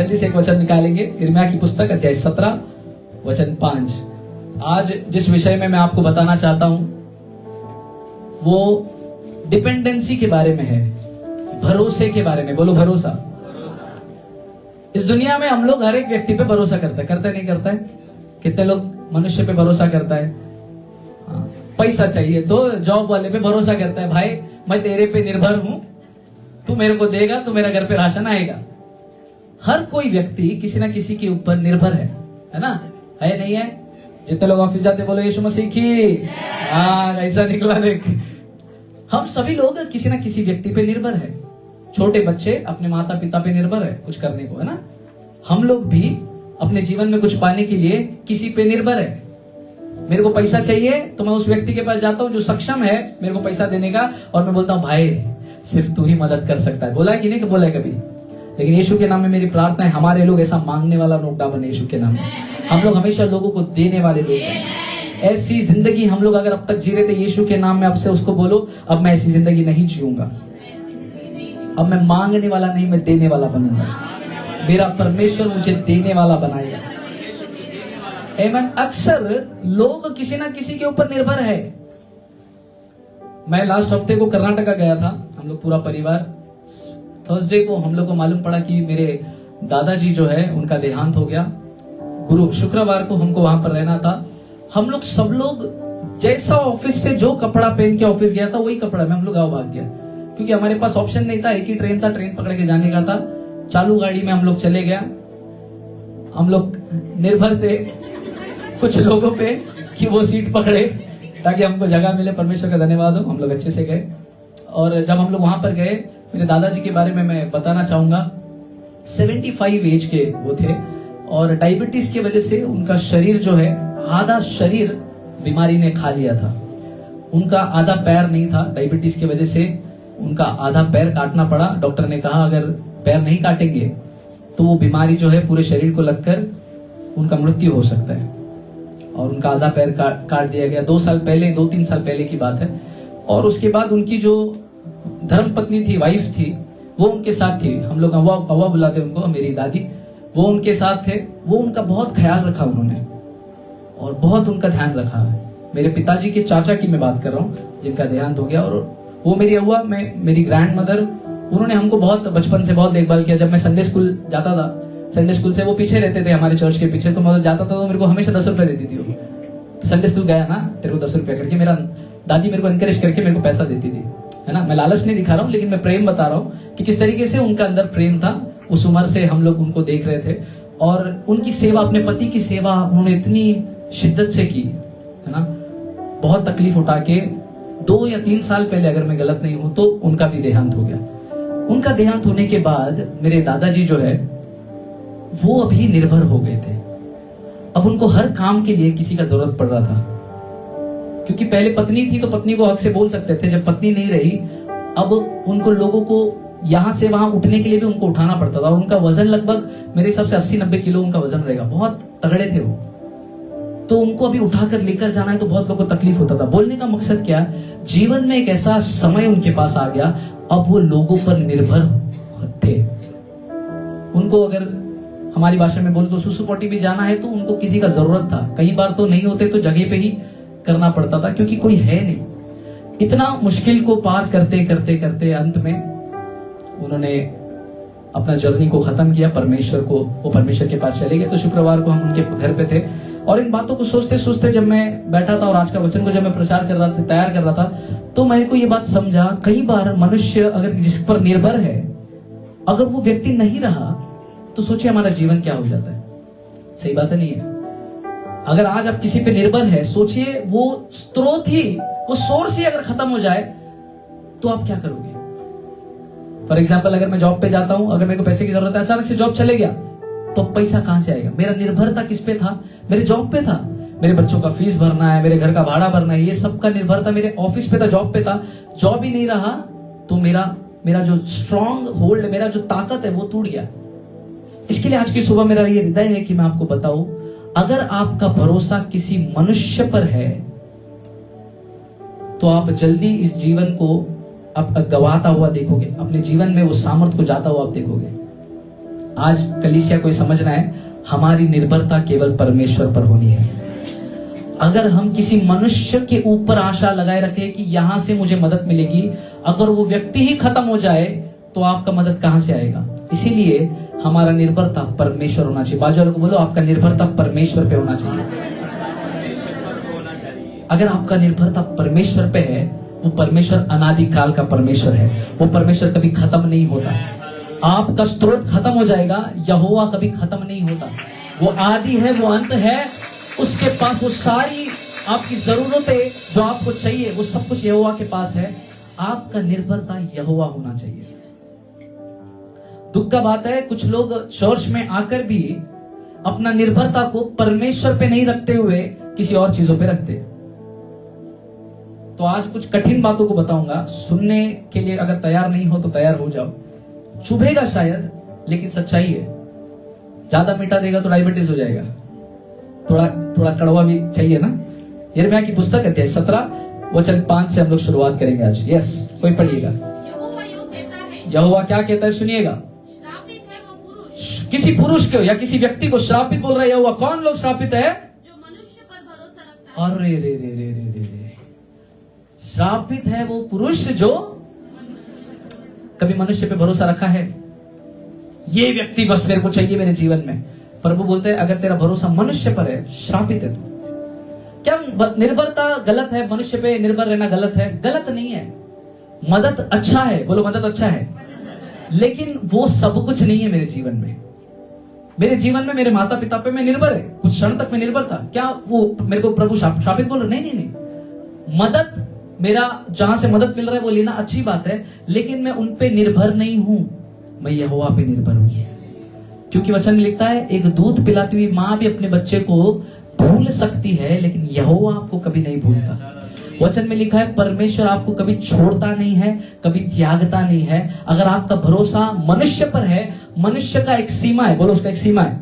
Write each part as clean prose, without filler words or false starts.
जल्दी से एक वचन निकालेंगे। यिर्मयाह की पुस्तक अध्याय 17 वचन 5। आज जिस विषय में मैं आपको बताना चाहता हूं वो डिपेंडेंसी के बारे में है, भरोसे के बारे में। बोलो भरोसा। इस दुनिया में हम लोग हर एक व्यक्ति पे भरोसा करते हैं, नहीं करता है? कितने लोग मनुष्य पे भरोसा करता है? पैसा चाहिए तो जॉब वाले पे भरोसा करता है, भाई मैं तेरे पे निर्भर हूं, तू मेरे को देगा तो मेरा घर पे राशन आएगा। हर कोई व्यक्ति किसी ना किसी के ऊपर निर्भर है ना? है नहीं है? जितने लोग ऑफिस जाते बोलो यीशु मसीह की। ऐसा निकला देख। हम सभी लोग किसी ना किसी व्यक्ति पे निर्भर है। छोटे बच्चे अपने माता पिता पे निर्भर है कुछ करने को, है ना? हम लोग भी अपने जीवन में कुछ पाने के लिए किसी पे निर्भर है। मेरे को पैसा चाहिए तो मैं उस व्यक्ति के पास जाता हूं जो सक्षम है मेरे को पैसा देने का, और मैं बोलता हूं भाई सिर्फ तू ही मदद कर सकता है। बोला है कि नहीं? कि बोला है कभी? लेकिन यीशु के नाम में मेरी प्रार्थना है हमारे लोग ऐसा मांगने वाला लोग ना बने। यीशु के नाम में हम लोग हमेशा लोगों को देने वाले लोग हैं। ऐसी जिंदगी हम लोग अगर अब तक जी रहे थे, यीशु के नाम में अब से उसको बोलो अब मैं ऐसी जिंदगी नहीं जीऊंगा। अब मैं मांगने वाला नहीं, मैं देने वाला बनूंगा। मेरा परमेश्वर मुझे देने वाला बनाएगा। आमीन। अक्सर लोग किसी ना किसी के ऊपर निर्भर है। मैं लास्ट हफ्ते को कर्नाटका गया था, हम लोग पूरा परिवार। थर्सडे को हम लोग को मालूम पड़ा कि मेरे दादाजी जो है उनका देहांत हो गया। शुक्रवार को हमको वहां पर रहना था। हम लोग सब लोग जैसा ऑफिस से जो कपड़ा पहन के ऑफिस गया था वही कपड़ा में हम लोग गाँव भाग गया, क्योंकि हमारे पास ऑप्शन नहीं था। एक ही ट्रेन था, ट्रेन पकड़ के जाने का था। चालू गाड़ी में हम लोग चले गया। हम लोग निर्भर थे कुछ लोगों पे कि वो सीट पकड़े ताकि हमको जगह मिले। परमेश्वर का धन्यवाद हो, हम लोग अच्छे से गए। और जब हम लोग वहां पर गए, मेरे दादाजी के बारे में मैं बताना चाहूंगा। 75 एज के वो थे और डायबिटीज की वजह से उनका शरीर जो है, आधा शरीर बीमारी ने खा लिया था। उनका आधा पैर नहीं था, डायबिटीज की वजह से उनका आधा पैर काटना पड़ा। डॉक्टर ने कहा अगर पैर नहीं काटेंगे तो वो बीमारी जो है पूरे शरीर को लगकर उनका मृत्यु हो सकता है। और उनका आधा पैर काट दिया गया 2-3 साल पहले की बात है। और उसके बाद उनकी जो धर्म पत्नी थी, वाइफ थी, वो उनके साथ थी। हम लोग अव्वा बुलाते उनको, मेरी दादी, वो उनके साथ थे। वो उनका बहुत ख्याल रखा उन्होंने और बहुत उनका ध्यान रखा है। मेरे पिताजी के चाचा की मैं बात कर रहा हूँ जिनका देहांत हो गया। और वो मेरी अव्वा, मेरी ग्रैंड मदर, उन्होंने हमको बहुत बचपन से बहुत देखभाल किया। जब मैं संडे स्कूल जाता था, संडे स्कूल से वो पीछे रहते थे हमारे चर्च के पीछे, तो मैं जाता था तो मेरे को हमेशा 10 रुपए देती थी वो। तो संडे स्कूल गया ना, तेरे को 10 रुपए करके मेरा दादी मेरे को एनकरेज करके मेरे को पैसा देती थी, है ना? मैं लालच नहीं दिखा रहा हूँ, लेकिन मैं प्रेम बता रहा हूँ कि किस तरीके से उनका अंदर प्रेम था। उस उम्र से हम लोग उनको देख रहे थे और उनकी सेवा, अपने पति की सेवा उन्होंने इतनी शिद्दत से की, है ना? बहुत तकलीफ उठा के 2 या 3 साल पहले, अगर मैं गलत नहीं हूं, तो उनका भी देहांत हो गया। उनका देहांत होने के बाद मेरे दादाजी जो है वो अभी निर्भर हो गए थे। अब उनको हर काम के लिए किसी का जरूरत पड़ रहा था, क्योंकि पहले पत्नी थी तो पत्नी को हक से बोल सकते थे। जब पत्नी नहीं रही, अब उनको लोगों को यहां से वहां उठने के लिए भी उनको उठाना पड़ता था। उनका वजन लगभग मेरे हिसाब से 80-90 किलो उनका वजन रहेगा, बहुत तगड़े थे वो। तो उनको अभी उठाकर लेकर जाना है तो बहुत लोगों को तकलीफ होता था। बोलने का मकसद क्या, जीवन में एक ऐसा समय उनके पास आ गया, अब वो लोगों पर निर्भर थे। उनको अगर हमारी भाषा में बोले तो सुसु पोटी भी जाना है तो उनको किसी का जरूरत था। कई बार तो नहीं होते तो जगह पे ही करना पड़ता था, क्योंकि कोई है नहीं। इतना मुश्किल को पार करते करते करते अंत में उन्होंने अपना जर्नी को खत्म किया। वो परमेश्वर के पास चले गए। तो शुक्रवार को हम उनके घर पे थे और इन बातों को सोचते सोचते जब मैं बैठा था और आज का वचन को जब मैं प्रचार कर रहा था, तैयार कर रहा था, तो मेरे को ये बात समझा, कई बार मनुष्य अगर जिस पर निर्भर है, अगर वो व्यक्ति नहीं रहा तो सोचिए हमारा जीवन क्या हो जाता है। सही बात नहीं है? अगर आज आप किसी पे निर्भर है, सोचिए वो स्रोत ही, वो सोर्स ही अगर खत्म हो जाए तो आप क्या करोगे? फॉर एग्जाम्पल, अगर मैं जॉब पे जाता हूं, अगर मेरे को पैसे की जरूरत है, अचानक से जॉब चले गया तो पैसा कहां से आएगा? मेरा निर्भरता किस पे था? मेरे जॉब पे था। मेरे बच्चों का फीस भरना है, मेरे घर का भाड़ा भरना है, ये सबका निर्भरता मेरे ऑफिस पे था, जॉब पे था। जॉब ही नहीं रहा तो मेरा जो स्ट्रॉन्ग होल्ड, मेरा जो ताकत है वो टूट गया। इसके लिए आज की सुबह मेरा ये हृदय है कि मैं आपको बताऊं, अगर आपका भरोसा किसी मनुष्य पर है तो आप जल्दी इस जीवन को आप गवाता हुआ देखोगे, अपने जीवन में वो सामर्थ को जाता हुआ आप देखोगे। आज कलीसिया को समझना है, हमारी निर्भरता केवल परमेश्वर पर होनी है। अगर हम किसी मनुष्य के ऊपर आशा लगाए रखे कि यहां से मुझे मदद मिलेगी, अगर वो व्यक्ति ही खत्म हो जाए तो आपका मदद कहां से आएगा? इसीलिए हमारा निर्भरता परमेश्वर होना चाहिए। बाजू वालों को बोलो, आपका निर्भरता परमेश्वर पे होना चाहिए। अगर आपका निर्भरता परमेश्वर पे है, वो परमेश्वर अनादिकाल का परमेश्वर है, वो परमेश्वर कभी खत्म नहीं होता। आपका स्रोत खत्म हो जाएगा, यहोवा कभी खत्म नहीं होता। वो आदि है, वो अंत है, उसके पास वो सारी आपकी जरूरतें जो आपको चाहिए वो सब कुछ यहोवा के पास है। आपका निर्भरता यहोवा होना चाहिए। दुख का बात है, कुछ लोग चर्च में आकर भी अपना निर्भरता को परमेश्वर पे नहीं रखते हुए किसी और चीजों पे रखते। तो आज कुछ कठिन बातों को बताऊंगा, सुनने के लिए अगर तैयार नहीं हो तो तैयार हो जाओ। चुभेगा शायद, लेकिन सच्चाई है। ज्यादा मीठा देगा तो डायबिटीज हो जाएगा, थोड़ा कड़वा भी चाहिए ना। यिर्मयाह की पुस्तक अध्याय 17 वचन 5 से हम लोग शुरुआत करेंगे आज। यस, कोई पढ़िएगा। यहोवा क्या कहता है, सुनिएगा। श्रापित है वो पुरुष, किसी पुरुष को या किसी व्यक्ति को श्रापित बोल रहा है यहोवा। कौन लोग श्रापित है? जो मनुष्य पर भरोसा रखता है। अरे रे रे रे रे रे, श्रापित है वो पुरुष जो कभी मनुष्य पे भरोसा रखा है। ये व्यक्ति बस मेरे को चाहिए मेरे जीवन में। प्रभु बोलते हैं, अगर तेरा भरोसा मनुष्य पर है, श्रापित है तू। क्या निर्भरता गलत है? मनुष्य पे निर्भर रहना गलत है? गलत नहीं है। मदद अच्छा है, बोलो मदद अच्छा है, लेकिन वो सब कुछ नहीं है मेरे जीवन में। मेरे जीवन में मेरे माता पिता पे मैं निर्भर है, कुछ क्षण तक मैं निर्भर था। क्या वो मेरे को प्रभु श्रापित बोल रहे? नहीं नहीं नहीं। मदद, मेरा जहां से मदद मिल रहा है वो लेना अच्छी बात है, लेकिन मैं उन पे निर्भर नहीं हूं, मैं यहोवा पे निर्भर हूं। क्योंकि वचन में लिखता है, एक दूध पिलाती हुई मां भी अपने बच्चे को भूल सकती है, लेकिन यहोवा आपको कभी नहीं भूलता। वचन में लिखा है, परमेश्वर आपको कभी छोड़ता नहीं है, कभी त्यागता नहीं है। अगर आपका भरोसा मनुष्य पर है, मनुष्य का एक सीमा है, बोलो उसका एक सीमा है।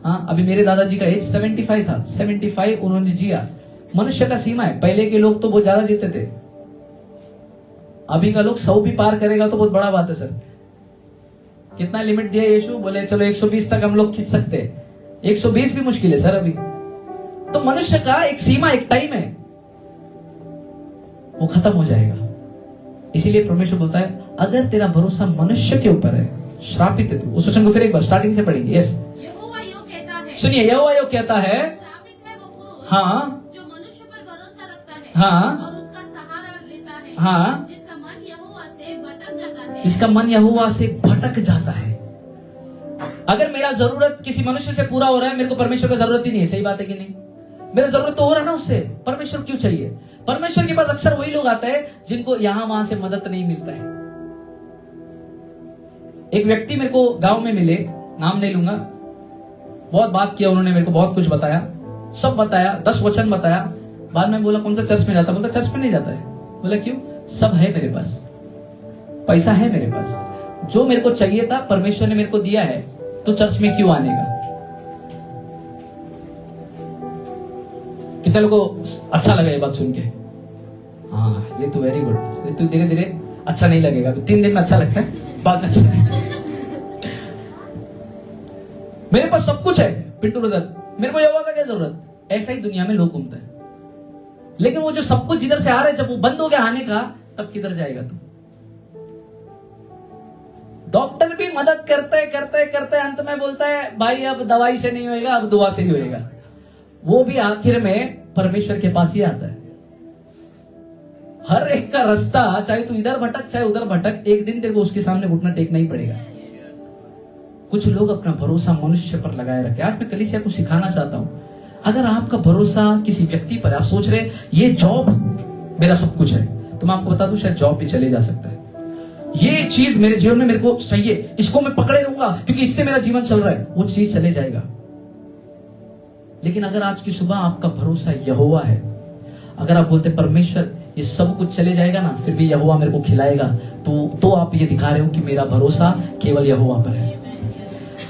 हाँ, अभी मेरे दादाजी का एज 75 था, 75 उन्होंने जिया। मनुष्य का सीमा है। पहले के लोग तो बहुत ज्यादा जीते थे, अभी का लोग 100 भी पार करेगा तो बहुत बड़ा बात है। सर कितना लिमिट दिया यीशु? बोले चलो 120 तक हम लोग खींच सकते हैं, 120 भी मुश्किल है सर अभी। तो मनुष्य का एक सीमा, एक टाइम है, वो खत्म हो जाएगा। इसीलिए परमेश्वर बोलता है, अगर तेरा भरोसा मनुष्य के ऊपर है, श्रापित है तू। उस वचन को फिर एक बार स्टार्टिंग से पढ़ेंगे। यस, यहोवा यूं कहता है, सुनिए, यहोवा यूं कहता है, श्रापित है वो पुरुष, हाँ जो मनुष्य पर भरोसा रखता है, हाँ, और उसका सहारा लेता है, हाँ, जिसका मन यहोवा से भटक जाता है। इसका मन यहोवा से भटक जाता है। अगर मेरा जरूरत किसी मनुष्य से पूरा हो रहा है, मेरे को परमेश्वर की जरूरत ही नहीं है। सही बात है कि नहीं? मेरा जरूरत तो हो रहा है ना उससे, परमेश्वर क्यों चाहिए? परमेश्वर के पास अक्सर वही लोग आते हैं जिनको यहां वहां से मदद नहीं मिलता है। एक व्यक्ति मेरे को गांव में मिले, नाम नहीं लूंगा, बहुत बात किया उन्होंने, मेरे को बहुत कुछ बताया, सब बताया, 10 वचन बताया। बाद में बोला कौन सा चर्च में जाता? बोलता चर्च में नहीं जाता है। बोला क्यों? सब है मेरे पास, पैसा है मेरे पास, जो मेरे को चाहिए था परमेश्वर ने मेरे को दिया है, तो चर्च में क्यों आने का? कितने लोगों को अच्छा लगा ये बात सुन के? हाँ, ये तो वेरी गुड। ये तो धीरे धीरे अच्छा नहीं लगेगा, 3 दिन में अच्छा लगता है, बाद में अच्छा लगेगा। मेरे पास सब कुछ है पिंटू ब्रदर, मेरे को यहोवा का क्या जरूरत? ऐसा ही दुनिया में लोग घूमते हैं। लेकिन वो जो सब कुछ इधर से आ रहा है, जब वो बंद हो गया आने का, तब किधर जाएगा तू? डॉक्टर भी मदद करते करते करते अंत में बोलता है, भाई अब दवाई से नहीं होएगा, अब दुआ से ही होएगा। वो भी आखिर में परमेश्वर के पास ही आता है। हर एक का रास्ता, चाहे तू इधर भटक चाहे उधर भटक, एक दिन तेरे को उसके सामने घुटना टेकना ही पड़ेगा। कुछ लोग अपना भरोसा मनुष्य पर लगाए रखे। आज मैं कलीसिया को सिखाना चाहता हूं, अगर आपका भरोसा किसी व्यक्ति पर, आप सोच रहे ये जॉब मेरा सब कुछ है, तो मैं आपको बता दूं शायद जॉब भी चले जा सकता है। ये चीज मेरे जीवन में मेरे को चाहिए, इसको मैं पकड़े रहूंगा क्योंकि इससे मेरा जीवन चल रहा है, वो चीज चले जाएगा। लेकिन अगर आज की सुबह आपका भरोसा यहोवा है, अगर आप बोलते परमेश्वर ये सब कुछ चले जाएगा ना, फिर भी यहोवा मेरे को खिलाएगा, तो आप ये दिखा रहे हो कि मेरा भरोसा केवल यहोवा पर है।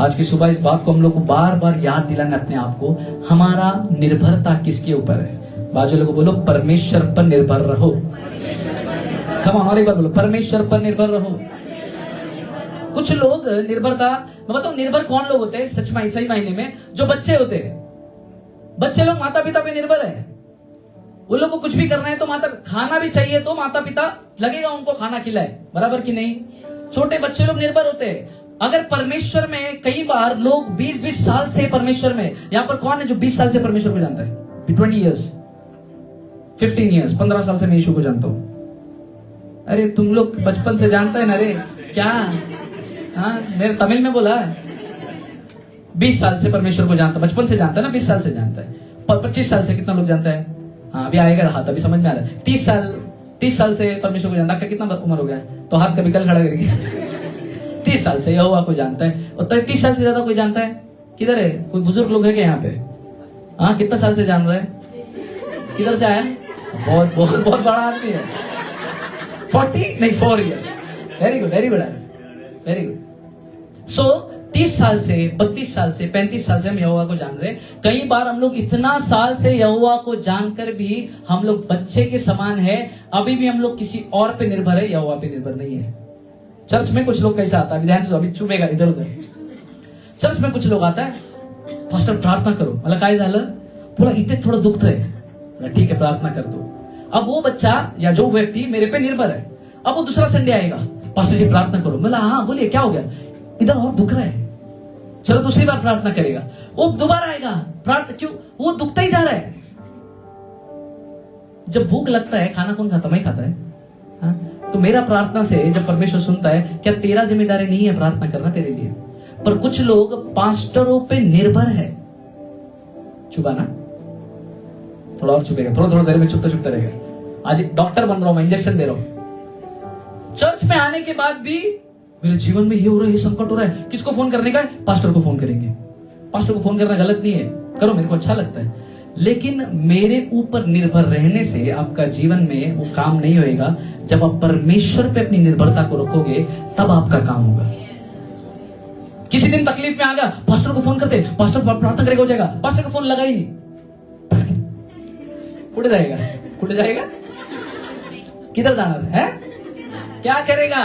आज की सुबह इस बात को हम लोग को बार बार याद दिलाना अपने आप को, हमारा निर्भरता किसके ऊपर है? बाजू लोगों बोलो, परमेश्वर पर निर्भर रहो। कम और एक बार बोलो, परमेश्वर पर निर्भर रहो। कुछ लोग निर्भरता, मैं बताऊं निर्भर कौन लोग होते हैं सच में सही मायने में, जो बच्चे होते हैं। बच्चे लोग माता पिता पे निर्भर है। उन लोग को कुछ भी करना है तो खाना भी चाहिए तो माता पिता लगेगा उनको खाना खिलाए, बराबर कि नहीं। छोटे बच्चे लोग निर्भर होते हैं। अगर परमेश्वर में कई बार लोग 20-20 साल से परमेश्वर में, यहां पर कौन है जो 20 साल से परमेश्वर को जानता है? 20 ईयर्स, 15 ईयर्स, 15 साल से मैं यीशु को जानता हूं। अरे तुम लोग बचपन से जानते हैं ना रे, क्या? हाँ, मेरे तमिल में बोला 20 साल से परमेश्वर को जानता, बचपन से जानता है ना, 20 साल से जानता है। 25 साल से कितना लोग जानता है? हाँ, अभी आएगा हाथ, अभी समझ में आ रहा है। 30 साल से परमेश्वर को जानता है। कितना उम्र हो गया तो हाथ कभी कल खड़ा करके 30 साल से यहोवा को जानता है। और 30 साल से ज्यादा कोई जानता है? किधर है? कोई बुजुर्ग लोग है क्या यहाँ पे? हाँ, कितना साल से जान रहे हैं? किधर से आया? बहुत बहुत बहुत बड़ा आदमी है। 40 नहीं 4 years. Very good, very good, very good. So 30 साल से, 32 साल से, 35 साल से हम यहोवा को जान रहे हैं। कई बार हम लोग इतना साल से यहोवा को जानकर भी हम लोग बच्चे के समान है, अभी भी हम लोग किसी और पे निर्भर है, यहोवा पे निर्भर नहीं है। चर्च में कुछ लोग कैसा आता है, ध्यान से, अभी चुभेगा इधर उधर। चर्च में कुछ लोग आता है, पास्टर प्रार्थना करो, मतलब काय झालं, बोला इतने थोड़ा दुख है, ठीक है प्रार्थना कर दो। अब वो बच्चा या जो व्यक्ति मेरे पे निर्भर है, अब वो दूसरा संडे आएगा, पास्टर जी प्रार्थना करो, बोला हाँ बोलिए क्या हो गया, इधर और दुख रहा है, चलो दूसरी बार प्रार्थना करेगा। वो दोबारा आएगा, प्रार्थना क्यों, वो दुखता ही जा रहा है। जब भूख लगता है खाना कौन खाता? मैं खाता है। हाँ? तो मेरा प्रार्थना से जब परमेश्वर सुनता है, क्या तेरा जिम्मेदारी नहीं है प्रार्थना करना तेरे लिए? पर कुछ लोग पास्टरों पे निर्भर है। चुभाना थोड़ा और चुभेगा, थोड़ा देर में चुपता रहेगा। आज डॉक्टर बन रहा हूं मैं, इंजेक्शन दे रहा हूं। चर्च में आने के बाद भी मेरे जीवन में ये हो रहा है, ये संकट हो रहा है, किसको फोन करने का है? पास्टर को फोन करेंगे। पास्टर को फोन करना गलत नहीं है, करो, मेरे को अच्छा लगता है। लेकिन मेरे ऊपर निर्भर रहने से आपका जीवन में वो काम नहीं होएगा। जब आप परमेश्वर पे अपनी निर्भरता को रखोगे तब आपका काम होगा। किसी दिन तकलीफ में आ गया, पास्टर को फोन करते, पास्टर प्रार्थना करेगा, हो जाएगा। पास्टर को फोन लगा ही नहीं, कुछ जाएगा, कुछ जाएगा, किधर जाना है? क्या करेगा?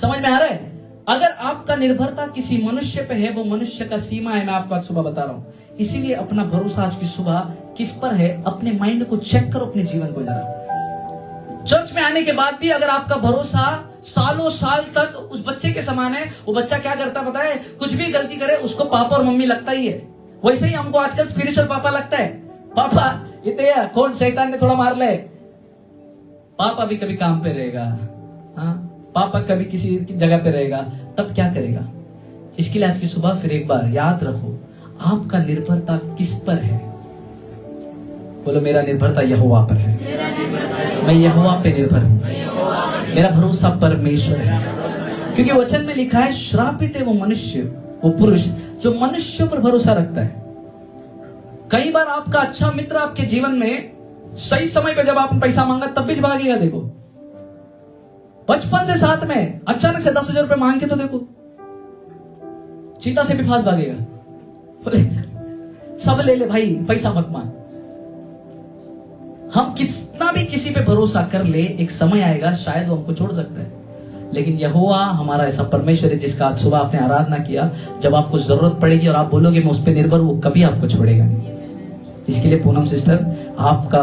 समझ में आ रहा है? अगर आपका निर्भरता किसी मनुष्य पे है, वो मनुष्य का सीमा है। मैं आपको आज सुबह बता रहा हूं। इसीलिए अपना भरोसा आज की सुबह किस पर है? अपने माइंड को चेक करो, अपने जीवन को जरा। चर्च में आने के बाद भी अगर आपका भरोसा सालों साल तक उस बच्चे के समान है, वो बच्चा क्या करता पता है? कुछ भी गलती करे उसको पापा और मम्मी लगता ही है। वैसे ही हमको आजकल स्पिरिचुअल पापा लगता है। पापा इतने कौन शैतान ने थोड़ा मार ले, पापा भी कभी काम पे रहेगा, हाँ पापा कभी किसी जगह पे रहेगा, तब क्या करेगा? इसके लिए आज की सुबह फिर एक बार याद रखो, आपका निर्भरता किस पर है? बोलो मेरा निर्भरता यहोवा पर है। मैं यहोवा पे निर्भर हूं, मेरा भरोसा परमेश्वर है। क्योंकि वचन में लिखा है, श्रापित है वो मनुष्य, वो पुरुष जो मनुष्यों पर भरोसा रखता है। कई बार आपका अच्छा मित्र आपके जीवन में सही समय पे जब आपने पैसा मांगा तब भी भागेगा। देखो बचपन से साथ में, अचानक से 10,000 रुपए मांग के तो देखो, चीता से भी फास भागेगा। बोले सब ले ले भाई, पैसा मत मांग। हम कितना भी किसी पे भरोसा कर ले, एक समय आएगा शायद वो हमको छोड़ सकता है। लेकिन यहोवा हमारा ऐसा परमेश्वर है जिसका आज सुबह आपने आराधना किया। जब आपको जरूरत पड़ेगी और आप बोलोगे मैं उस पर निर्भर हूं, वो कभी आपको छोड़ेगा नहीं। इसके लिए पूनम सिस्टर, आपका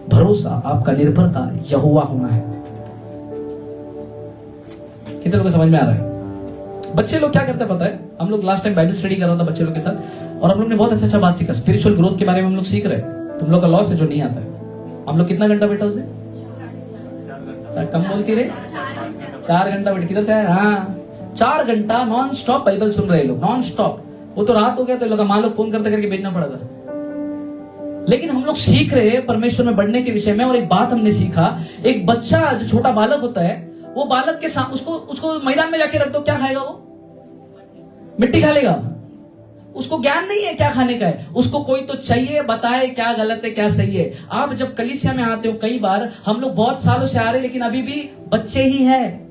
भरोसा, आपका निर्भरता यहोवा होना है। कितने लोगों को समझ में आ रहा है? बच्चे लोग क्या करते हैं पता है? हम लोग लास्ट टाइम बाइबल स्टडी कर रहा था बच्चे लोग के साथ, और हम लोग ने बहुत अच्छा बात सीखा। स्पिरिचुअल ग्रोथ के बारे में हम लोग सीख रहे हैं। तुम लोग का लॉस है जो नहीं आता है। हम लोग कितना घंटा बैठा उसे? कम बोलती रहे, 4 घंटा बैठ, किधर से आया? हाँ 4 घंटा नॉन स्टॉप बाइबल सुन रहे लोग, नॉन स्टॉप। वो तो रात हो गया तो लोग माँ लोग फोन करते करके भेजना पड़ा था। लेकिन हम लोग सीख रहे हैं परमेश्वर में बढ़ने के विषय में। और एक बात हमने सीखा, एक बच्चा जो छोटा बालक होता है, वो बालक के साथ उसको मैदान में जाके रख दो, क्या खाएगा? वो मिट्टी खा लेगा। उसको ज्ञान नहीं है क्या खाने का है। उसको कोई तो चाहिए बताए क्या गलत है क्या सही है। आप जब कलीसिया में आते हो, कई बार हम लोग बहुत सालों से आ रहे लेकिन अभी भी बच्चे ही हैं।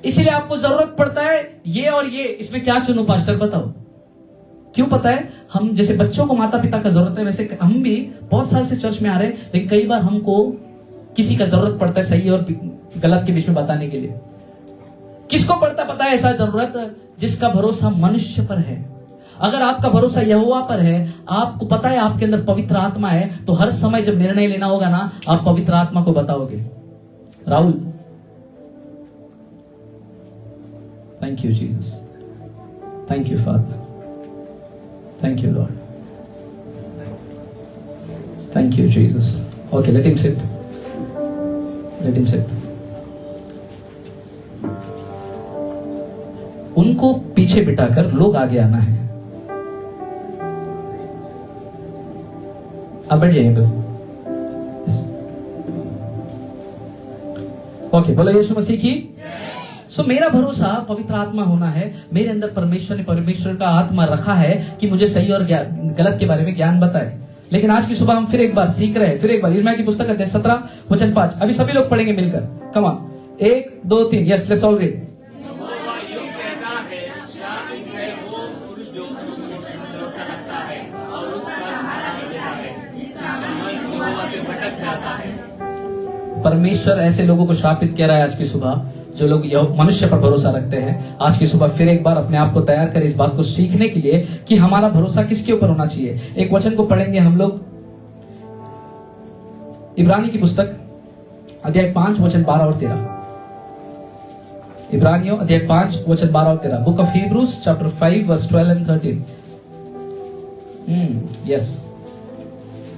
इसलिए आपको जरूरत पड़ता है ये और ये, इसमें क्या चुनूं पास्टर बताओ? क्यों पता है? हम जैसे बच्चों को माता पिता का जरूरत है, वैसे हम भी बहुत साल से चर्च में आ रहे हैं, लेकिन कई बार हमको किसी का जरूरत पड़ता है सही और गलत के बीच में बताने के लिए। किसको पड़ता पता है ऐसा जरूरत? जिसका भरोसा मनुष्य पर है। अगर आपका भरोसा यहोवा पर है, आपको पता है आपके अंदर पवित्र आत्मा है, तो हर समय जब निर्णय लेना होगा ना, आप पवित्र आत्मा को बताओगे, Rahul thank you Jesus, thank you father, thank you lord, thank you Jesus. Okay, let him sit, let him sit. उनको पीछे बिठाकर लोग आगे आना है। अब बैठ जाइए। ओके, बोलो यीशु मसीह की। सो मेरा भरोसा पवित्र आत्मा होना है। मेरे अंदर परमेश्वर ने परमेश्वर का आत्मा रखा है कि मुझे सही और गलत के बारे में ज्ञान बताए। लेकिन आज की सुबह हम फिर एक बार सीख रहे हैं, फिर एक बार यिर्मयाह की पुस्तक अध्याय 17 वचन 5। अभी सभी लोग पढ़ेंगे मिलकर। Come on, 1 2 3। Yes, let's all read. परमेश्वर ऐसे लोगों को शापित कह रहा है आज की सुबह, जो लोग मनुष्य पर भरोसा रखते हैं। आज की सुबह फिर एक बार अपने आप को तैयार करें इस बात को सीखने के लिए कि हमारा भरोसा किसके ऊपर होना चाहिए। एक वचन को पढ़ेंगे हम लोग, इब्रानी की पुस्तक अध्याय 5 वचन 12 और 13। इब्रानियों अध्याय 5 वचन 12 और 13। Book of Hebrews chapter 5 verse 12 and 13। Yes.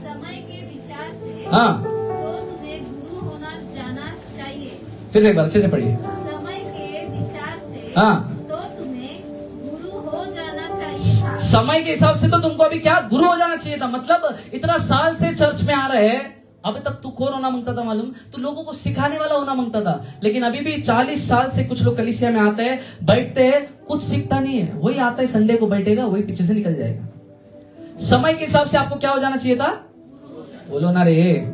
समय के विचार से हाँ, तो तुम्हें गुरु होना जाना चाहिए। फिर एक बार अच्छे से पढ़िए। समय के विचार से हाँ, तो तुम्हें गुरु हो जाना चाहिए था। समय के हिसाब से तो तुमको अभी क्या गुरु हो जाना चाहिए था। मतलब इतना साल से चर्च में आ रहे हैं, अभी तक तू कौन होना मांगता था मालूम? तू लोगों को सिखाने वाला होना मांगता था। लेकिन अभी भी 40 साल से कुछ लोग कलीसिया में आते हैं, बैठते हैं, कुछ सीखता नहीं है। वही आता है संडे को बैठेगा, वही पीछे से निकल जाएगा। समय के हिसाब से आपको क्या हो जाना चाहिए था? बोलो ना रे।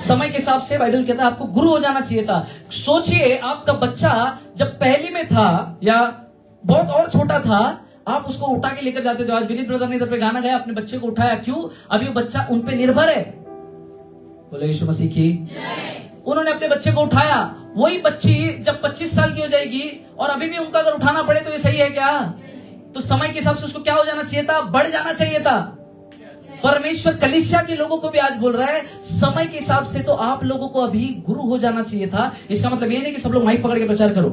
समय के हिसाब से बाइबल कहता है आपको गुरु हो जाना चाहिए था। सोचिए, आपका बच्चा जब पहली में था या बहुत और छोटा था, आप उसको उठा के लेकर जाते थे। आज विनीत ब्रदर ने इधर पे गाना गाया, अपने बच्चे को उठाया। क्यों? अभी वो बच्चा उन पे निर्भर है। बोलो यीशु मसीह की। उन्होंने अपने बच्चे को उठाया। वही बच्ची जब 25 साल की हो जाएगी और अभी भी उनका अगर उठाना पड़े तो ये सही है क्या? तो समय के हिसाब से उसको क्या हो जाना चाहिए था? बढ़ जाना चाहिए था। परमेश्वर कलीसिया के लोगों को भी आज बोल रहा है, समय के हिसाब से तो आप लोगों को अभी गुरु हो जाना चाहिए था। इसका मतलब ये नहीं कि सब लोग माइक पकड़ के प्रचार करो,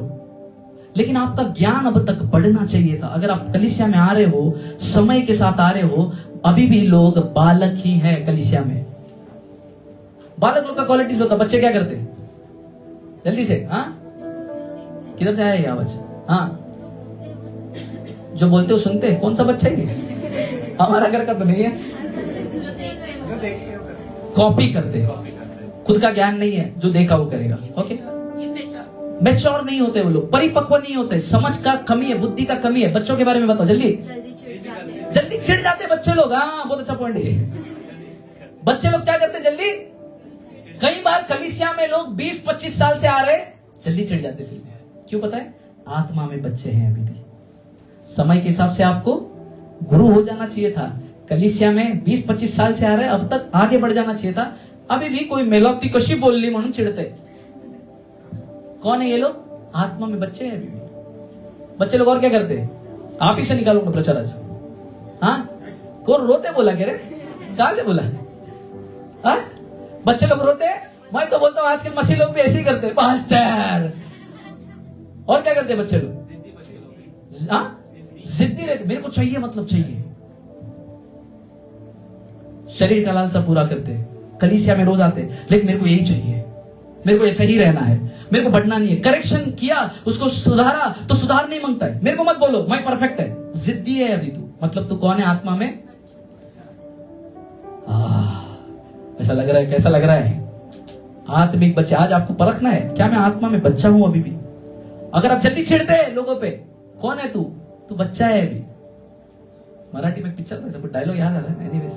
लेकिन आपका ज्ञान अब तक बढ़ना चाहिए था। अगर आप कलीसिया में आ रहे हो, समय के साथ आ रहे हो, अभी भी लोग बालक ही हैं कलीसिया में। बालक लोग का क्वालिटीज होता। बच्चे क्या करते? जल्दी से, हाँ, किधर से आया ये आवाज? हाँ, जो बोलते हो सुनते। कौन सा बच्चा है ये? हमारा घर का तो नहीं है। कॉपी करते, खुद का ज्ञान नहीं है, जो देखा वो करेगा। ओके, मैच्योर नहीं होते वो लोग, परिपक्व नहीं होते, समझ का कमी है, बुद्धि का कमी है। बच्चों के बारे में बताओ जल्दी। जल्दी चिढ़ जाते बच्चे लोग। हाँ, बहुत अच्छा पॉइंट है। बच्चे लोग क्या करते? जल्दी। कई बार कलीसिया में लोग 20-25 साल से आ रहे, जल्दी चिढ़ जाते थे। क्यों पता है? आत्मा में बच्चे हैं अभी भी। समय के हिसाब से आपको गुरु हो जाना चाहिए था। कलीसिया में 20-25 साल से आ रहे, अब तक आगे बढ़ जाना चाहिए था। अभी भी कोई मेलोती कशी बोल ली म्हणून चिढ़ते। कौन है ये लोग? आत्मा में बच्चे हैं अभी भी। बच्चे लोग और क्या करते? आप ही से निकालूंगा प्रचार आज। हाँ, कौन रोते बोला? कह रहे कहां से बोला? हाँ, बच्चे लोग रोते। मैं तो बोलता हूं आजकल मसीह लोग भी ऐसे ही करते हैं, पास्टर। और क्या करते हैं बच्चे लोग? जिद्दी रहते, मेरे को चाहिए मतलब चाहिए। शरीर का लालसा पूरा करते। कलीसिया में रोज आते, लेकिन मेरे को यही चाहिए, मेरे को ऐसा ही रहना है, मेरे को बढ़ना नहीं है। करेक्शन किया, उसको सुधारा तो सुधार नहीं मांगता है। मेरे को मत बोलो मैं परफेक्ट है। जिद्दी है अभी तू। मतलब तू कौन है आत्मा में? ऐसा लग रहा है। कैसा लग रहा है? आत्मिक बच्चे। आज आपको परखना है, क्या मैं आत्मा में बच्चा हूं अभी भी? अगर आप जल्दी छिड़ते लोगों पे, कौन है तू? तू बच्चा है अभी। मराठी में पिक्चर था, सब डायलॉग याद आ रहा है। एनीवेज,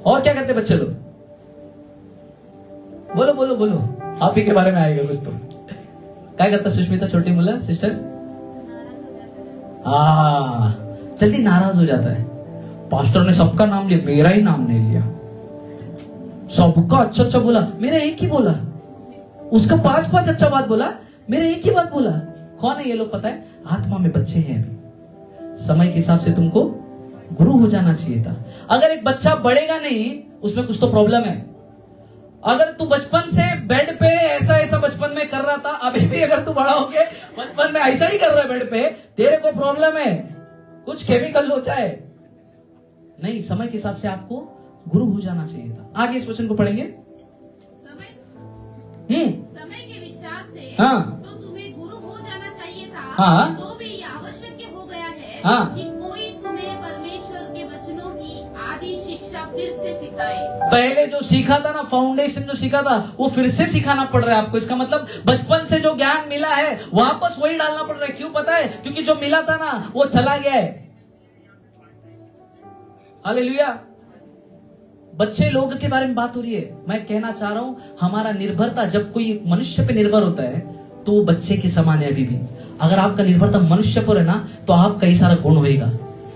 और क्या करते बच्चे लोग? बोलो बोलो बोलो, आप ही के बारे में आएगा कुछ तो। क्या करता सुष्मिता, छोटी मुला सिस्टर? जल्दी नाराज हो जाता है। पास्टर ने सबका नाम लिया, मेरा ही नाम नहीं लिया। सबका अच्छा अच्छा बोला, मेरा एक ही बोला। उसका 5-5 अच्छा बात बोला, मेरा एक ही बात बोला। कौन है ये लोग पता है? आत्मा में बच्चे हैं अभी। समय के हिसाब से तुमको गुरु हो जाना चाहिए था। अगर एक बच्चा बढ़ेगा नहीं, उसमें कुछ तो प्रॉब्लम है। अगर तू बचपन से बेड पे ऐसा ऐसा बचपन में कर रहा था, अभी भी अगर तू बड़ा होके बचपन में ऐसा ही कर रहा है बेड पे, तेरे को प्रॉब्लम है, कुछ केमिकल लोचा है। नहीं, समय के हिसाब से आपको गुरु हो जाना चाहिए था। आगे इस वचन को पढ़ेंगे। समय के विचार से हाँ। तो तुम्हें गुरु हो जाना चाहिए था। हाँ। तो भी ये आवश्यक हो गया है हाँ। कि कोई तुम्हें परमेश्वर के वचनों की आदि शिक्षा फिर से सिखाए। पहले जो सीखा था ना, फाउंडेशन जो सीखा था, वो फिर से सिखाना पड़ रहा है आपको। इसका मतलब बचपन से जो ज्ञान मिला है वापस वही डालना पड़ रहा है। क्यों पता है? क्योंकि जो मिला था ना वो चला गया है। हालेलुया। बच्चे लोग के बारे में बात हो रही है। मैं कहना चाह रहा हूं, हमारा निर्भरता जब कोई मनुष्य पे निर्भर होता है तो वो बच्चे के समान है अभी भी। अगर आपका निर्भरता मनुष्य पर है ना, तो आप कई सारा गुण होएगा।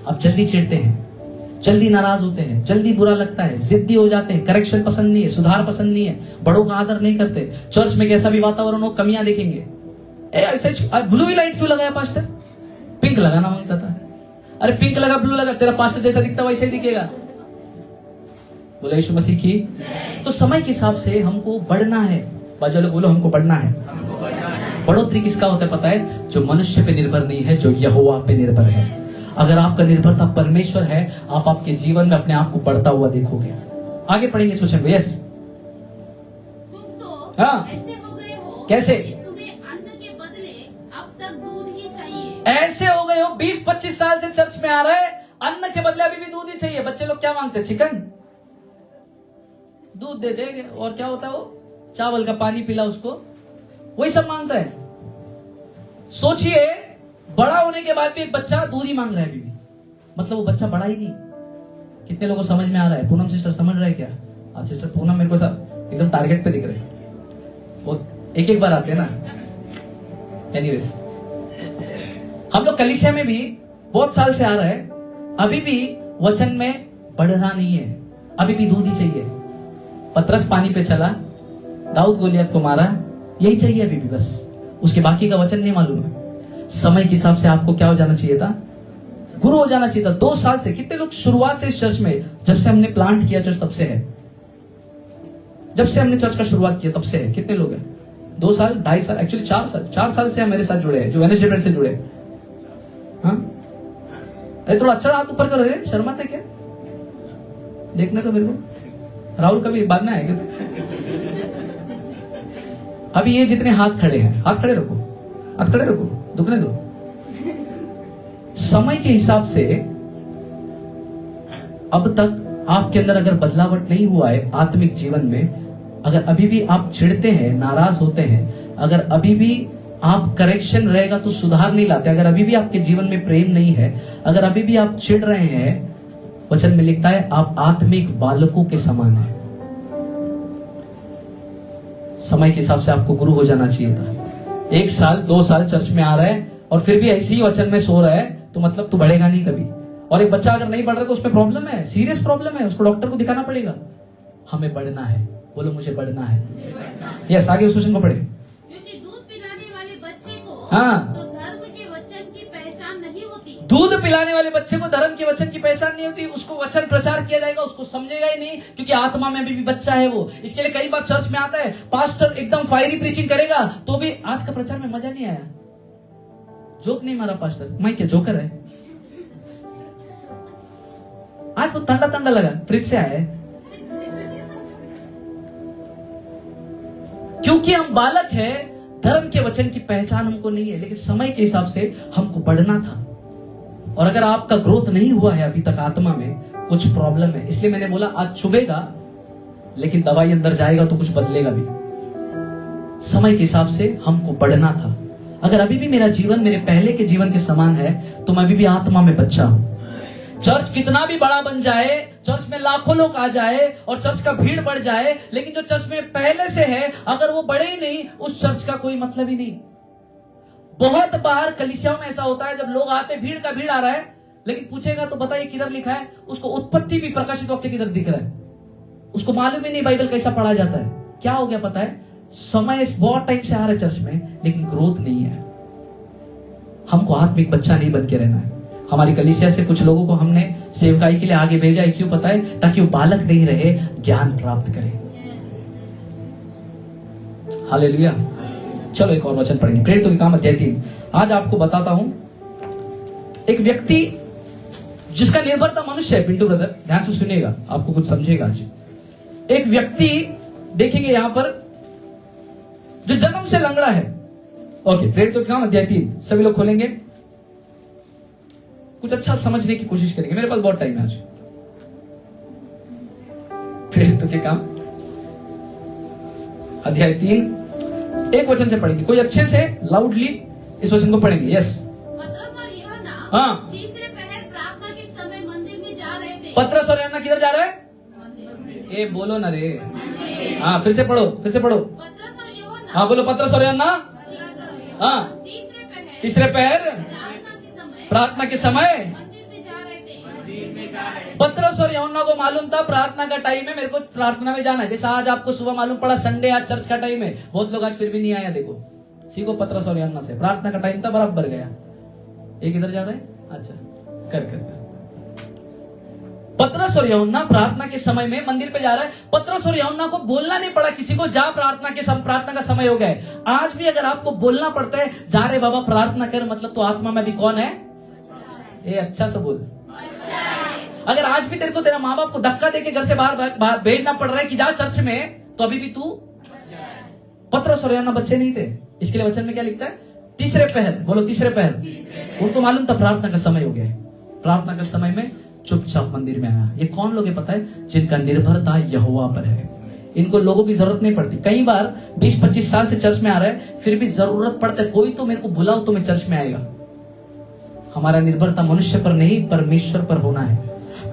आप जल्दी चिढ़ते हैं, जल्दी नाराज होते हैं, जल्दी बुरा लगता है, जिद्दी हो जाते हैं, करेक्शन पसंद नहीं है, सुधार पसंद नहीं है, बड़ों का आदर नहीं करते। चर्च में कैसा भी वातावरण हो, कमियां देखेंगे। ब्लू ही लाइट क्यों लगाया पास्टर? पिंक लगाना मांगता था। अरे पिंक लगा, ब्लू लगा, तेरा पास्टर जैसा दिखता वैसे ही दिखेगा। बोले यीशु मसीह की। तो समय के हिसाब से हमको बढ़ना है। बाजू लोग बोलो, हमको बढ़ना है। बढ़ोतरी किसका होता है पता है? जो मनुष्य पे निर्भर नहीं है, जो यहोवा पे निर्भर है। अगर आपका निर्भरता परमेश्वर है, आप आपके जीवन में अपने आप को बढ़ता हुआ देखोगे। आगे पढ़ेंगे, सोचेंगे। यस, तुम तो हाँ। ऐसे हो गए हो कैसे? कि तुम्हें अन्न के बदले अब तक दूध ही चाहिए। ऐसे हो गए हो, 20-25 साल से चर्च में आ रहे हैं, अन्न के बदले अभी भी दूध ही चाहिए। बच्चे लोग क्या मांगते हैं? चिकन, दूध दे दे, और क्या होता है वो, चावल का पानी पिला उसको, वही सब मांगता है। सोचिए, बड़ा होने के बाद भी एक बच्चा दूध ही मांग रहा है अभी भी। मतलब वो बच्चा बड़ा ही नहीं। कितने लोगों को समझ में आ रहा है? पूनम सिस्टर समझ रहे हैं क्या? आज सिस्टर पूनम मेरे को एकदम टारगेट पे दिख रहे हैं। वो एक एक बार आते हैं ना। एनीवेज, हम लोग कलीसिया में भी बहुत साल से आ रहे हैं, अभी भी वचन में बढ़ रहा नहीं है, अभी भी दूध ही चाहिए। पतरस पानी पे चला, दाऊद गोलियत को मारा, यही चाहिए अभी भी बस। उसके बाकी का वचन नहीं मालूम है। समय के हिसाब से आपको क्या हो जाना चाहिए था? गुरु हो जाना चाहिए था। 2 साल से कितने लोग शुरुआत से इस चर्च में, जब से हमने प्लांट किया चर्च तब से है, जब से हमने चर्च का शुरुआत किया तब से है। कितने लोग हैं? 2 साल, 2.5 साल, एक्चुअली 4 साल से मेरे साथ जुड़े हैं, जो वेडनेसडे से जुड़े। हाँ, अरे थोड़ा अच्छा हाथ ऊपर करो, शर्माते क्या? देखने तो मेरे को। राहुल कभी बाद में आएगा। अभी ये जितने हाथ खड़े हैं, हाथ खड़े रखो, हाथ खड़े रखो, दुखने दो। समय के हिसाब से अब तक आपके अंदर अगर बदलावट नहीं हुआ है आत्मिक जीवन में, अगर अभी भी आप चिढ़ते हैं, नाराज होते हैं, अगर अभी भी आप करेक्शन रहेगा तो सुधार नहीं लाते, अगर अभी भी आपके जीवन में प्रेम नहीं है, अगर अभी भी आप चिढ़ रहे हैं, वचन में लिखता है आप आत्मिक बालकों के समान हैं। समय के हिसाब से आपको गुरु हो जाना चाहिए था। 1 साल 2 साल चर्च में आ रहा है और फिर भी ऐसी ही वचन में सो रहा है, तो मतलब तू बढ़ेगा नहीं कभी। और एक बच्चा अगर नहीं बढ़ रहा तो उसमें प्रॉब्लम है, सीरियस प्रॉब्लम है, उसको डॉक्टर को दिखाना पड़ेगा। हमें बढ़ना है, बोलो मुझे बढ़ना है। यस, आगे उस वचन को पढ़े। क्योंकि दूध पिलाने वाले बच्चे को हाँ। तो धर्म के वचन की पहचान नहीं होती। दूध पिलाने वाले बच्चे को धर्म के वचन की पहचान नहीं होती। उसको वचन प्रचार किया जाएगा, उसको समझेगा ही नहीं, क्योंकि आत्मा में अभी भी बच्चा है वो। इसके लिए कई बार चर्च में आता है, पास्टर एकदम फायरी प्रीचिंग करेगा तो भी आज का प्रचार में मजा नहीं आया। जोक नहीं मारा पास्टर, मैं क्या जोकर है? आज वो ठंडा ठंडा लगा, फ्रिज से आया है। क्योंकि हम बालक है, धर्म के वचन की पहचान हमको नहीं है, लेकिन समय के हिसाब से हमको बढ़ना था। और अगर आपका ग्रोथ नहीं हुआ है अभी तक आत्मा में, कुछ प्रॉब्लम है। इसलिए मैंने बोला आज चुभेगा, लेकिन दवाई अंदर जाएगा तो कुछ बदलेगा भी। समय के हिसाब से हमको बढ़ना था। अगर अभी भी मेरा जीवन मेरे पहले के जीवन के समान है, तो मैं अभी भी आत्मा में बच्चा हूं। चर्च कितना भी बड़ा बन जाए, चर्च में लाखों लोग आ जाए और चर्च का भीड़ बढ़ जाए, लेकिन जो चर्च में पहले से है अगर वो बढ़े ही नहीं, उस चर्च का कोई मतलब ही नहीं। बहुत बार कलीसियाओं में ऐसा होता है, जब लोग आते, भीड़ का भीड़ आ रहा है, लेकिन पूछेगा तो बताइए किधर लिखा है, उसको उत्पत्ति भी प्रकाशित वाक्य किधर दिख रहा है, उसको मालूम ही नहीं बाइबल कैसा पढ़ा जाता है। क्या हो गया पता है? समय बहुत टाइम से आ रहा है चर्च में, लेकिन ग्रोथ नहीं है। हमको आत्मिक बच्चा नहीं बन के रहना है। हमारी कलीसिया से कुछ लोगों को हमने सेवकाई के लिए आगे भेजा है, क्यों पता है? ताकि वो बालक नहीं रहे, ज्ञान प्राप्त करे। हालेलुया। चलो एक और वचन पढ़ेंगे, प्रेरितों के काम अध्याय 3। आज आपको बताता हूं एक व्यक्ति जिसका निर्भरता मनुष्य है। पिंटू ब्रदर ध्यान से सुनिएगा, आपको कुछ समझेगा आज। एक व्यक्ति देखेंगे यहां पर जो जन्म से लंगड़ा है। ओके, प्रेरितों के काम अध्याय 3 सभी लोग खोलेंगे, कुछ अच्छा समझने की कोशिश करेंगे। मेरे पास बहुत टाइम है आज। प्रेरितों के काम अध्याय 3 एक वचन से पढ़ेंगे। कोई अच्छे से लाउडली इस वचन को पढ़ेंगे। यस। पतरस और यूहन्ना हाँ। तीसरे पहर प्रार्थना के समय मंदिर में जा रहे थे। पतरस और यूहन्ना किधर जा रहे हैं? ए बोलो ना रे। हाँ, फिर से पढ़ो, फिर से पढ़ो। पतरस और यूहन्ना। हाँ बोलो, पतरस और यूहन्ना। हाँ, तीसरे पहर प्रार्थना के समय मंदिर में जा रहे थे। पतरस और यूहन्ना को मालूम था प्रार्थना का टाइम है, मेरे को प्रार्थना में जाना है। जैसा आज आपको सुबह मालूम पड़ा संडे, आज चर्च का टाइम है। बहुत लोग आज फिर भी नहीं आया। देखो, सीखो पतरस और यूहन्ना से। प्रार्थना का टाइम था, बराबर गया। एक इधर जा रहा है, अच्छा कर। पतरस और यूहन्ना प्रार्थना के समय में मंदिर पे जा रहा है। पतरस और यूहन्ना को बोलना नहीं पड़ा किसी को, जा प्रार्थना का समय हो गया है। आज भी अगर आपको बोलना पड़ता है, जा रे बाबा प्रार्थना कर, मतलब तो आत्मा में भी कौन है? ये अच्छा से बोल। अगर आज भी तेरे को तेरा माँ बाप को धक्का देके घर से बाहर भेजना पड़ रहा है कि जा चर्च में, तो अभी भी तू। पतरस और यूहन्ना बच्चे नहीं थे। इसके लिए वचन में क्या लिखता है? तीसरे पहर। बोलो, तीसरे पहर। उनको मालूम था प्रार्थना का समय हो गया है। प्रार्थना के समय में चुपचाप मंदिर में आया। ये कौन लोग है पता है? जिनका निर्भरता यहोवा पर है। इनको लोगों की जरूरत नहीं पड़ती। कई बार 20-25 साल से चर्च में आ रहा है, फिर भी जरूरत पड़ता है कोई तो मेरे को बुलाओ तो मैं चर्च में आएगा। हमारा निर्भरता मनुष्य पर नहीं, परमेश्वर पर होना है।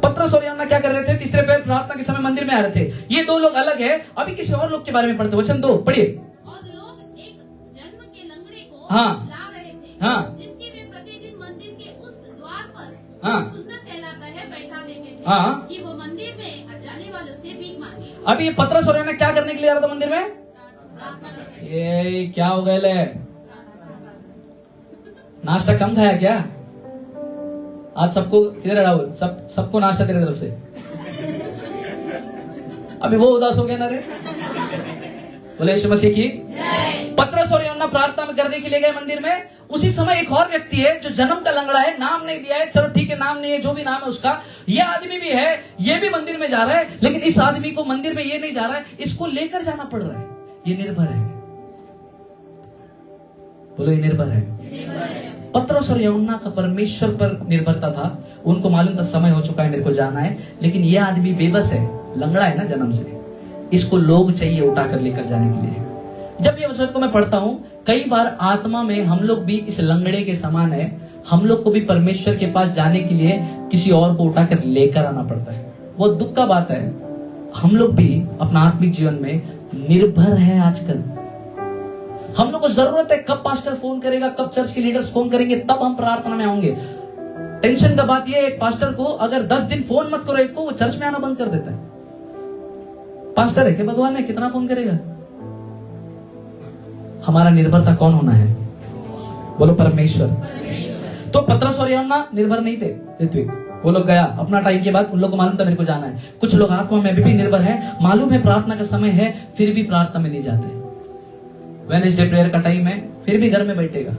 पतरस और यूहन्ना क्या कर रहे थे? तीसरे पहर प्रार्थना के समय मंदिर में आ रहे थे। ये दो लोग अलग है। अभी किसी और लोग के बारे में पढ़ते, वचन 2 पढ़िए। और लोग एक जन्म के लंगड़े को हाँ। ला रहे थे। हाँ। जिसकी वे प्रतिदिन मंदिर के उस द्वार पर, हाँ। सुन्नत कहलाता है, बैठा देते थे। हाँ। कि वो मंदिर में जाने वालों से भीख मांगे। अभी ये पतरस और यूहन्ना क्या करने के लिए आ रहा था मंदिर में? प्रार्थना करते थे। ये क्या हो गए ले? नाश्ता कम खाया क्या? आज सबको किधर है राहुल? सबको नाश्ता तेरे तरफ से। अभी वो उदास हो गया ना रे। बोले यीशु मसीह की। पतरस और यूहन्ना प्रार्थना में करने के लिए गए मंदिर में। उसी समय एक और व्यक्ति है जो जन्म का लंगड़ा है, नाम नहीं दिया है, चलो ठीक है नाम नहीं है, जो भी नाम है उसका। यह आदमी भी है, ये भी मंदिर में जा रहा है, लेकिन इस आदमी को मंदिर में ये नहीं जा रहा है, इसको लेकर जाना पड़ रहा है। ये निर्भर है। बोलो, ये निर्भर है। पतरस और यूहन्ना का परमेश्वर पर निर्भरता था। उनको मालूम था समय हो चुका है, मेरे को जाना है। लेकिन यह आदमी बेबस है, लंगड़ा है ना जन्म से, इसको लोग चाहिए उठाकर लेकर जाने के लिए। जब ये वचन को मैं पढ़ता हूं, कई बार आत्मा में हम लोग भी इस लंगड़े के समान है। हम लोग को भी परमेश्वर के पास जाने के लिए किसी और को उठाकर लेकर आना पड़ता है। वो दुख का बात है। हम लोग भी अपना आत्मिक जीवन में निर्भर है आजकल। हम लोग को जरूरत है कब पास्टर फोन करेगा, कब चर्च के लीडर्स फोन करेंगे, तब हम प्रार्थना में आएंगे। टेंशन का बात यह है, एक पास्टर को अगर 10 दिन फोन मत करो एक को, वो चर्च में आना बंद कर देता है। पास्टर है कि भगवान है, कितना फोन करेगा? हमारा निर्भरता कौन होना है? बोलो, परमेश्वर। तो पतरस और यूहन्ना निर्भर नहीं थे। ऋत्विक, वो लोग गया अपना टाइम के बाद, उन लोग को मालूम था मेरे को जाना है। कुछ लोग आत्मा में अभी भी निर्भर है, मालूम है प्रार्थना का समय है, फिर भी प्रार्थना में नहीं जाते। वेडनेसडे प्रेयर का टाइम है, फिर भी घर में बैठेगा।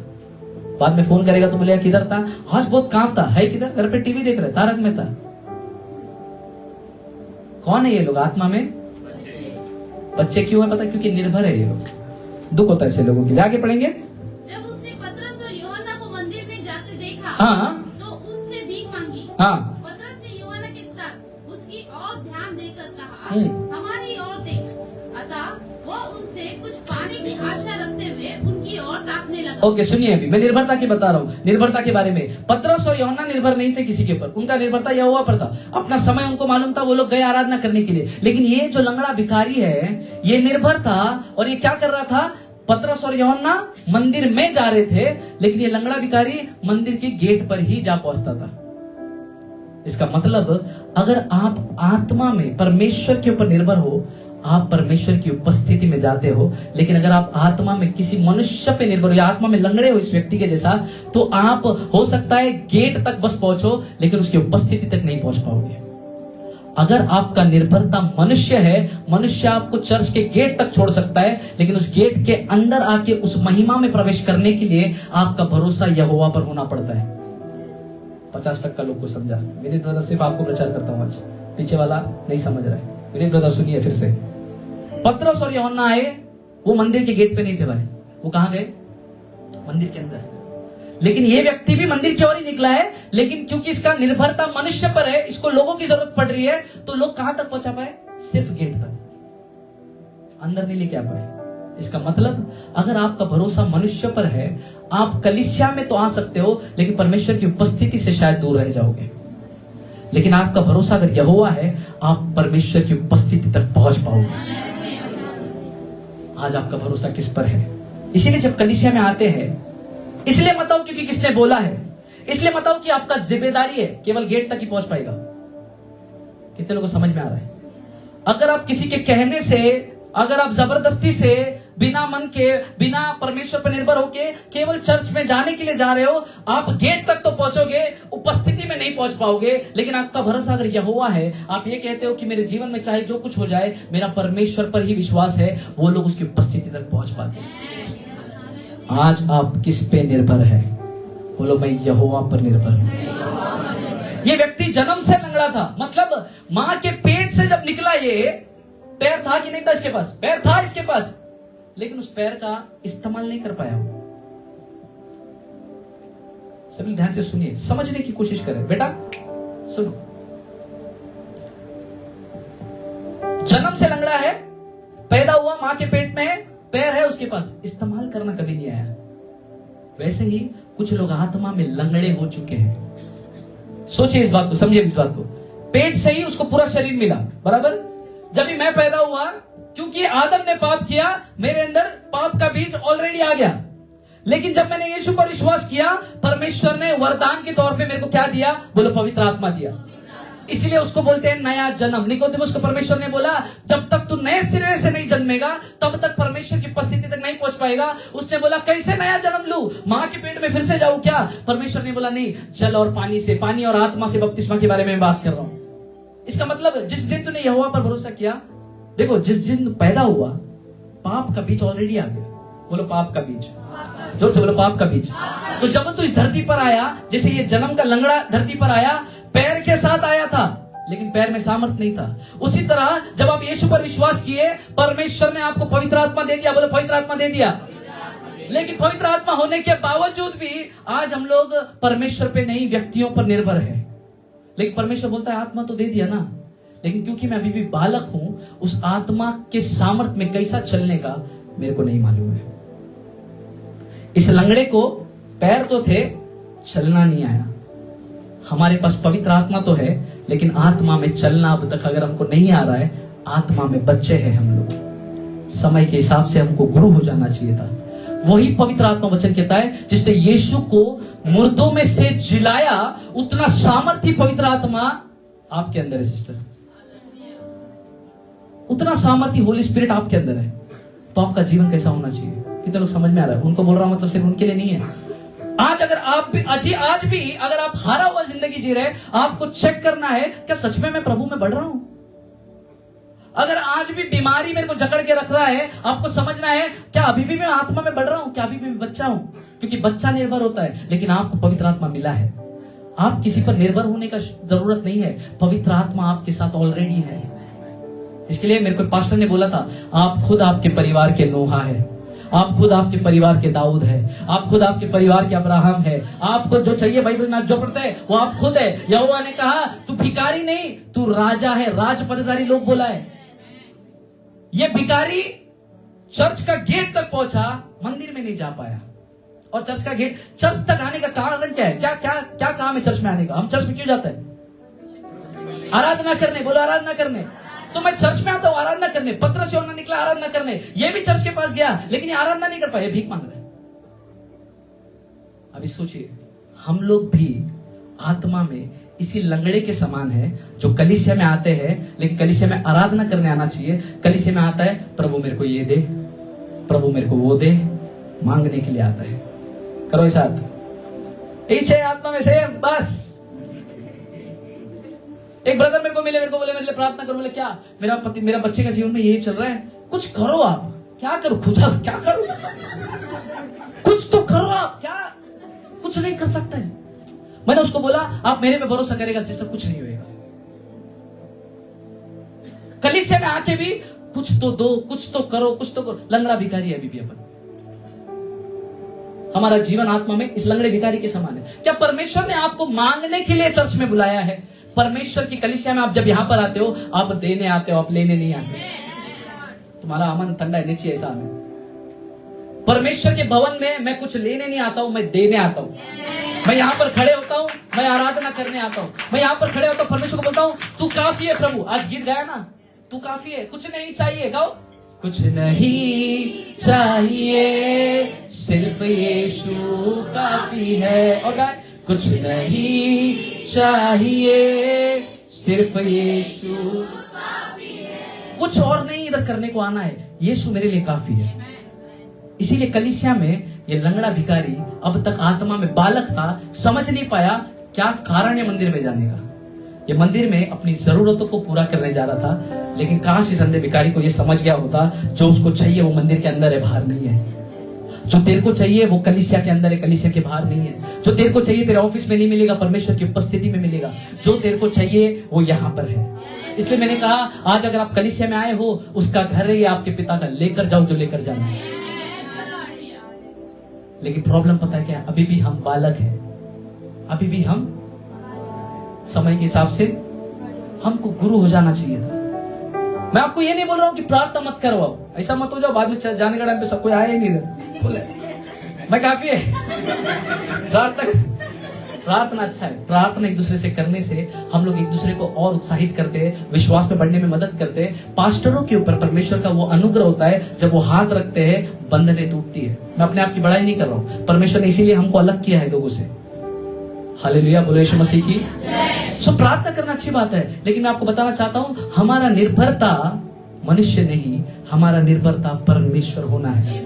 बाद में फोन करेगा तो बोलेगा किधर था? आज बहुत काम था। है किधर? घर पे टीवी देख रहे, तारक मेहता। कौन है ये लोग? आत्मा में बच्चे क्यों है पता? क्योंकि निर्भर है ये लोग। दुख होता है ऐसे लोगों के लिए। आगे पढ़ेंगे। जब उसने पतरस और यूहन्ना को मंदिर में जाते देखा, हाँ, तो उनसे भीख मांगी। हाँ। पतरस ने यूहन्ना के साथ उसकी ओर ध्यान देकर कहा, हम्म। हमारी ओर देख। अतः वो उनसे कुछ पाने की आशा रखते हुए उनकी ओर ताकने लगा। ओके, सुनिए, अभी मैं निर्भरता की बता रहा हूँ, निर्भरता के बारे में। पतरस और यूहन्ना निर्भर नहीं थे किसी के ऊपर, उनका निर्भरता यहोवा पर था। अपना समय उनको मालूम था, वो लोग गए आराधना करने के लिए। लेकिन ये जो लंगड़ा भिखारी है, ये निर्भर था। और ये क्या कर रहा था? पतरस और यूहन्ना मंदिर में जा रहे थे, लेकिन ये लंगड़ा भिखारी मंदिर के गेट पर ही जा पहुंचता था। इसका मतलब, अगर आप आत्मा में परमेश्वर के ऊपर निर्भर हो, आप परमेश्वर की उपस्थिति में जाते हो, लेकिन अगर आप आत्मा में किसी मनुष्य पे निर्भर हो या आत्मा में लंगड़े हो इस व्यक्ति के जैसा, तो आप हो सकता है गेट तक बस पहुंचो, लेकिन उसकी उपस्थिति तक नहीं पहुंच पाओगे। अगर आपका निर्भरता मनुष्य है, मनुष्य आपको चर्च के गेट तक छोड़ सकता है, लेकिन उस गेट के अंदर आके उस महिमा में प्रवेश करने के लिए आपका भरोसा यहोवा पर होना पड़ता है। 50% लोग को समझा। मेरे ब्रदर सिर्फ आपको प्रचार करता हूं आज, पीछे वाला नहीं समझ रहा है। मेरे ब्रदर सुनिए फिर से। पतरस और यूहन्ना आए, वो मंदिर के गेट पे नहीं थे भाई, वो कहां गए? मंदिर के अंदर। लेकिन ये व्यक्ति भी मंदिर की ओर ही निकला है, लेकिन क्योंकि इसका निर्भरता मनुष्य पर है, इसको लोगों की जरूरत पड़ रही है, तो लोग कहां तक पहुंचा पाए? सिर्फ गेट तक, अंदर नहीं लेके आ पाए। इसका मतलब अगर आपका भरोसा मनुष्य पर है, आप कलीसिया में तो आ सकते हो, लेकिन परमेश्वर की उपस्थिति से शायद दूर रह जाओगे। लेकिन आपका भरोसा अगर यहोवा है, आप परमेश्वर की उपस्थिति तक पहुंच पाओगे। आज आपका भरोसा किस पर है? इसीलिए जब कलीसिया में आते हैं, इसलिए मत आओ क्योंकि किसने बोला है, इसलिए मत आओ कि आपका जिम्मेदारी है, केवल गेट तक ही पहुंच पाएगा। कितने लोगों को समझ में आ रहा है? अगर आप किसी के कहने से, अगर आप जबरदस्ती से, बिना मन के, बिना परमेश्वर पर निर्भर होके केवल चर्च में जाने के लिए जा रहे हो, आप गेट तक तो पहुंचोगे, उपस्थिति में नहीं पहुंच पाओगे। लेकिन आपका भरोसा अगर यहोवा है, आप ये कहते हो कि मेरे जीवन में चाहे जो कुछ हो जाए, मेरा परमेश्वर पर ही विश्वास है, वो लोग उसकी उपस्थिति तक पहुंच पाते हैं। आज आप किस पे निर्भर है? बोलो, मैं यहोवा पर निर्भर हूं। ये व्यक्ति जन्म से लंगड़ा था, मतलब मां के पेट से जब निकला, ये पैर था कि नहीं था इसके पास? पैर था इसके पास, लेकिन उस पैर का इस्तेमाल नहीं कर पाया। सभी ध्यान से सुनिए, समझने की कोशिश करें। बेटा सुनो, जन्म से लंगड़ा है, पैदा हुआ मां के पेट में, पैर है उसके पास, इस्तेमाल करना कभी नहीं आया। वैसे ही कुछ लोग आत्मा में लंगड़े हो चुके हैं। सोचिए इस बात को, समझिए इस बात को। पेट से ही उसको पूरा शरीर मिला, बराबर। जब भी मैं पैदा हुआ, क्योंकि आदम ने पाप किया, मेरे अंदर पाप का बीज ऑलरेडी आ गया। लेकिन जब मैंने यीशु पर विश्वास किया, परमेश्वर ने वरदान के तौर पे मेरे को क्या दिया? बोलो, पवित्र आत्मा दिया। इसलिए उसको बोलते हैं नया जन्म। निकोदेमुस को परमेश्वर ने बोला, जब तक तू नए सिरे से नहीं जन्मेगा, तब तक परमेश्वर की उपस्थिति तक नहीं पहुंच पाएगा। उसने बोला, कैसे नया जन्म लूं? मां के पेट में फिर से जाऊं क्या? परमेश्वर ने बोला, नहीं, जल और पानी से, पानी और आत्मा से बपतिस्मा के बारे में बात कर रहा हूं। इसका मतलब जिस दिन तूने यहोवा पर भरोसा किया, देखो, जिस दिन पैदा हुआ, पाप का बीज ऑलरेडी आ गया। बोलो, पाप का बीज। जोर से बोलो, पाप का बीज। तो जब तू इस धरती पर आया, जैसे ये जन्म का लंगड़ा धरती पर आया, पैर के साथ आया था, लेकिन पैर में सामर्थ नहीं था। उसी तरह जब आप यीशु पर विश्वास किए, परमेश्वर ने आपको पवित्र आत्मा दे दिया। बोलो, पवित्र आत्मा दे दिया। लेकिन पवित्र आत्मा होने के बावजूद भी आज हम लोग परमेश्वर पे नहीं, व्यक्तियों पर निर्भर है। लेकिन परमेश्वर बोलता है, आत्मा तो दे दिया ना, लेकिन क्योंकि मैं अभी भी बालक हूं, उस आत्मा के सामर्थ में कैसा चलने का मेरे को नहीं मालूम है। इस लंगड़े को पैर तो थे, चलना नहीं आया। हमारे पास पवित्र आत्मा तो है, लेकिन आत्मा में चलना अब तक अगर हमको नहीं आ रहा है, आत्मा में बच्चे हैं हम लोग। समय के हिसाब से हमको गुरु हो जाना चाहिए था। वही पवित्र आत्मा वचन कहता है, जिसने यीशु को मुर्दों में से जिलाया, उतना सामर्थी पवित्र आत्मा आपके अंदर है सिस्टर। उतना सामर्थी होली स्पिरिट आपके अंदर है। तो आपका जीवन कैसा होना चाहिए? कितने लोग समझ में आ रहा है? उनको बोल रहा हूं, मतलब सिर्फ उनके लिए नहीं है। आज अगर आप भी आज भी अगर आप हारा हुआ जिंदगी जी रहे, आपको चेक करना है, क्या सच में मैं प्रभु में बढ़ रहा हूं? अगर आज भी बीमारी मेरे को जकड़ के रख रहा है, आपको समझना है, क्या अभी भी मैं आत्मा में बढ़ रहा हूं? क्या अभी भी मैं बच्चा हूं? क्योंकि बच्चा निर्भर होता है, लेकिन आपको पवित्र आत्मा मिला है। आप किसी पर निर्भर होने का जरूरत नहीं है, पवित्र आत्मा आपके साथ ऑलरेडी है। इसके लिए मेरे को पास्टर ने बोला था, आप खुद आपके परिवार के नोहा है, आप खुद आपके परिवार के दाऊद है, आप खुद आपके परिवार के अब्राहम है। आपको जो चाहिए बाइबल में आप जो पढ़ते हैं वो आप खुद है। यहोवा ने कहा, तू भिखारी नहीं, तू राजा है। राज पदधारी लोग बोला है। ये भिखारी चर्च का गेट तक पहुंचा, मंदिर में नहीं जा पाया। और चर्च का गेट, चर्च तक आने का कारण क्या है? क्या क्या क्या काम है चर्च में आने का? हम चर्च में क्यों जाते हैं? आराधना करने। बोलो, आराधना करने। तो मैं चर्च में आता हूं आराधना करने। पतरस यूहन्ना निकला आराधना करने, ये भी चर्च के पास गया, लेकिन ये आराधना नहीं कर पाया, भीख मांग रहे। अभी सोचिए, हम लोग भी आत्मा में इसी लंगड़े के समान है जो कलीसिया में आते हैं, लेकिन कलीसिया में आराधना करने आना चाहिए। कलीसिया में आता है, प्रभु मेरे को ये दे, प्रभु मेरे को वो दे, मांगने के लिए आता है। करो इस साथ इच्छा आत्मा में से बस। एक ब्रदर मेरे को मिले, मेरे को बोले मेरे लिए प्रार्थना करो। बोले क्या? मेरा बच्चे का जीवन में यही चल रहा है, कुछ करो आप। क्या करो? खुदा क्या करो? कुछ तो करो आप। क्या? कुछ नहीं कर सकते। मैंने उसको बोला आप मेरे पे भरोसा करेगा सिस्टर, कुछ नहीं होगा। कलीसिया में आके भी कुछ तो दो, कुछ तो करो, कुछ तो करो। लंगड़ा भिखारी है अभी भी अपन। हमारा जीवन आत्मा में इस लंगड़े भिखारी के समान है। क्या परमेश्वर ने आपको मांगने के लिए चर्च में बुलाया है? परमेश्वर की कलीसिया में आप जब यहां पर आते हो, आप देने आते हो, आप लेने नहीं आते। तुम्हारा अमन ठंडा है नीचे ऐसा है। परमेश्वर के भवन में मैं कुछ लेने नहीं आता हूं, मैं देने आता हूं। मैं यहां पर खड़े होता हूं, मैं आराधना करने आता हूं। मैं यहां पर खड़े होता हूं, परमेश्वर को बोलता हूं तू काफी है प्रभु। आज गीत गाया ना, तू काफी है, कुछ नहीं चाहिए। गाओ, कुछ नहीं चाहिए, सिर्फ यीशु काफी है। और गाए, कुछ नहीं चाहिए, सिर्फ यीशु काफी है। कुछ और नहीं इधर करने को आना है, यीशु मेरे लिए काफी है। इसीलिए कलीसिया में ये लंगड़ा भिखारी अब तक आत्मा में बालक था, समझ नहीं पाया क्या कारण है मंदिर में जाने का। ये मंदिर में अपनी जरूरतों को पूरा करने जा रहा था, लेकिन काश इस अंधे भिखारी को ये समझ गया होता जो उसको चाहिए वो मंदिर के अंदर है, बाहर नहीं है। जो तेरे को चाहिए वो कलीसिया के अंदर है, कलीसिया के बाहर नहीं है। जो तेरे को चाहिए तेरे ऑफिस में नहीं मिलेगा, परमेश्वर की उपस्थिति में मिलेगा। जो तेरे को चाहिए वो यहाँ पर है। इसलिए मैंने कहा आज अगर आप कलीसिया में आए हो, उसका घर है ये आपके पिता का, लेकर जाओ जो लेकर जाना है। लेकिन प्रॉब्लम पता है क्या है? अभी भी हम बालक हैं, अभी भी हम समय के हिसाब से हमको गुरु हो जाना चाहिए था। मैं आपको ये नहीं बोल रहा हूं कि प्रार्थना मत करवाओ, ऐसा मत हो जाओ बाद में जाने का टाइम पे सब कोई आया ही नहीं इधर बोले मैं काफी है। प्रार्थना अच्छा है। प्रार्थना एक दूसरे से करने से हम लोग एक दूसरे को और उत्साहित करते हैं, विश्वास में बढ़ने में मदद करते हैं। पास्टरों के ऊपर परमेश्वर का वो अनुग्रह होता है, जब वो हाथ रखते हैं बंधनें टूटती है। मैं अपने आप की बड़ाई नहीं कर रहा हूं, परमेश्वर ने इसीलिए हमको अलग किया है लोगों से। हालेलुया, बोलो यीशु मसीह की। सो प्रार्थना करना अच्छी बात है, लेकिन मैं आपको बताना चाहता हूं हमारा निर्भरता मनुष्य नहीं, हमारा निर्भरता परमेश्वर होना है।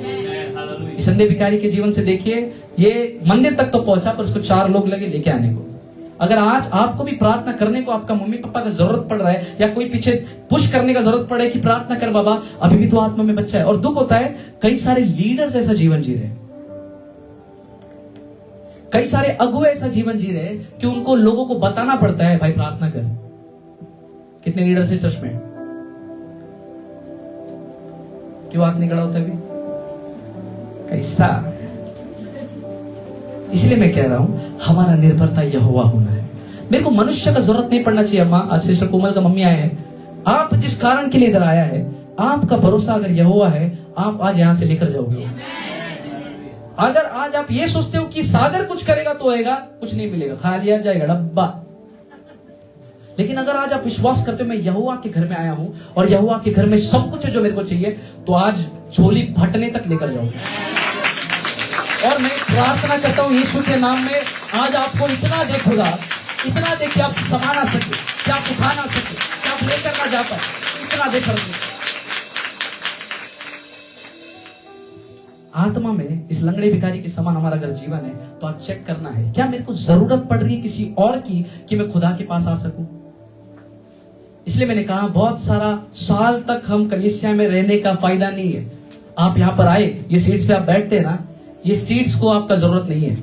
इस अंधे भिखारी के जीवन से देखिए, ये मंदिर तक तो पहुंचा पर उसको 4 लोग लगे लेके आने को। अगर आज आपको भी प्रार्थना करने को आपका मम्मी पापा का जरूरत पड़ रहा है, या कोई पीछे पुश करने का जरूरत पड़े कि प्रार्थना कर बाबा, अभी भी तो आत्मा में बच्चा है। और दुख होता है कई सारे लीडर्स ऐसा जीवन जी रहे, कई सारे अगुवे ऐसा जीवन जी रहे कि उनको लोगों को बताना पड़ता है भाई प्रार्थना कर। कितने लीडर्स हैं चर्च में? क्यों हाथ नहीं खड़ा होता अभी? कैसा? इसलिए मैं कह रहा हूं हमारा निर्भरता यहोवा होना है। मेरे को मनुष्य का जरूरत नहीं पड़ना चाहिए। अम्मा, आज सिस्टर कोमल का मम्मी आए हैं, आप जिस कारण के लिए इधर आया है, आपका भरोसा अगर यहोवा है, आप आज यहां से लेकर जाओगे। अगर आज आप ये सोचते हो कि सागर कुछ करेगा तो आएगा, कुछ नहीं मिलेगा, खाली आ जाएगा डब्बा। लेकिन अगर आज आप विश्वास करते हो मैं यहोवा के घर में आया हूं और यहोवा के घर में सब कुछ है जो मेरे को चाहिए, तो आज झोली फटने तक लेकर जाओ। और मैं प्रार्थना करता हूं यीशु के नाम में, आज आपको इतना दे खुदा, इतना दे कि आप संभाल ना सके, कि आप उठा ना सके, कि आप लेकर ना जा पाए, इतना दे कर दे। आत्मा में इस लंगड़े भिखारी के समान हमारा अगर जीवन है, तो आज चेक करना है क्या मेरे को जरूरत पड़ रही है किसी और की कि मैं खुदा के पास आ सकूं। इसलिए मैंने कहा बहुत सारा साल तक हम कलीसिया में रहने का फायदा नहीं है। आप यहां पर आए, ये सीट्स पे आप बैठते हैं ना, ये सीट्स को आपका जरूरत नहीं है।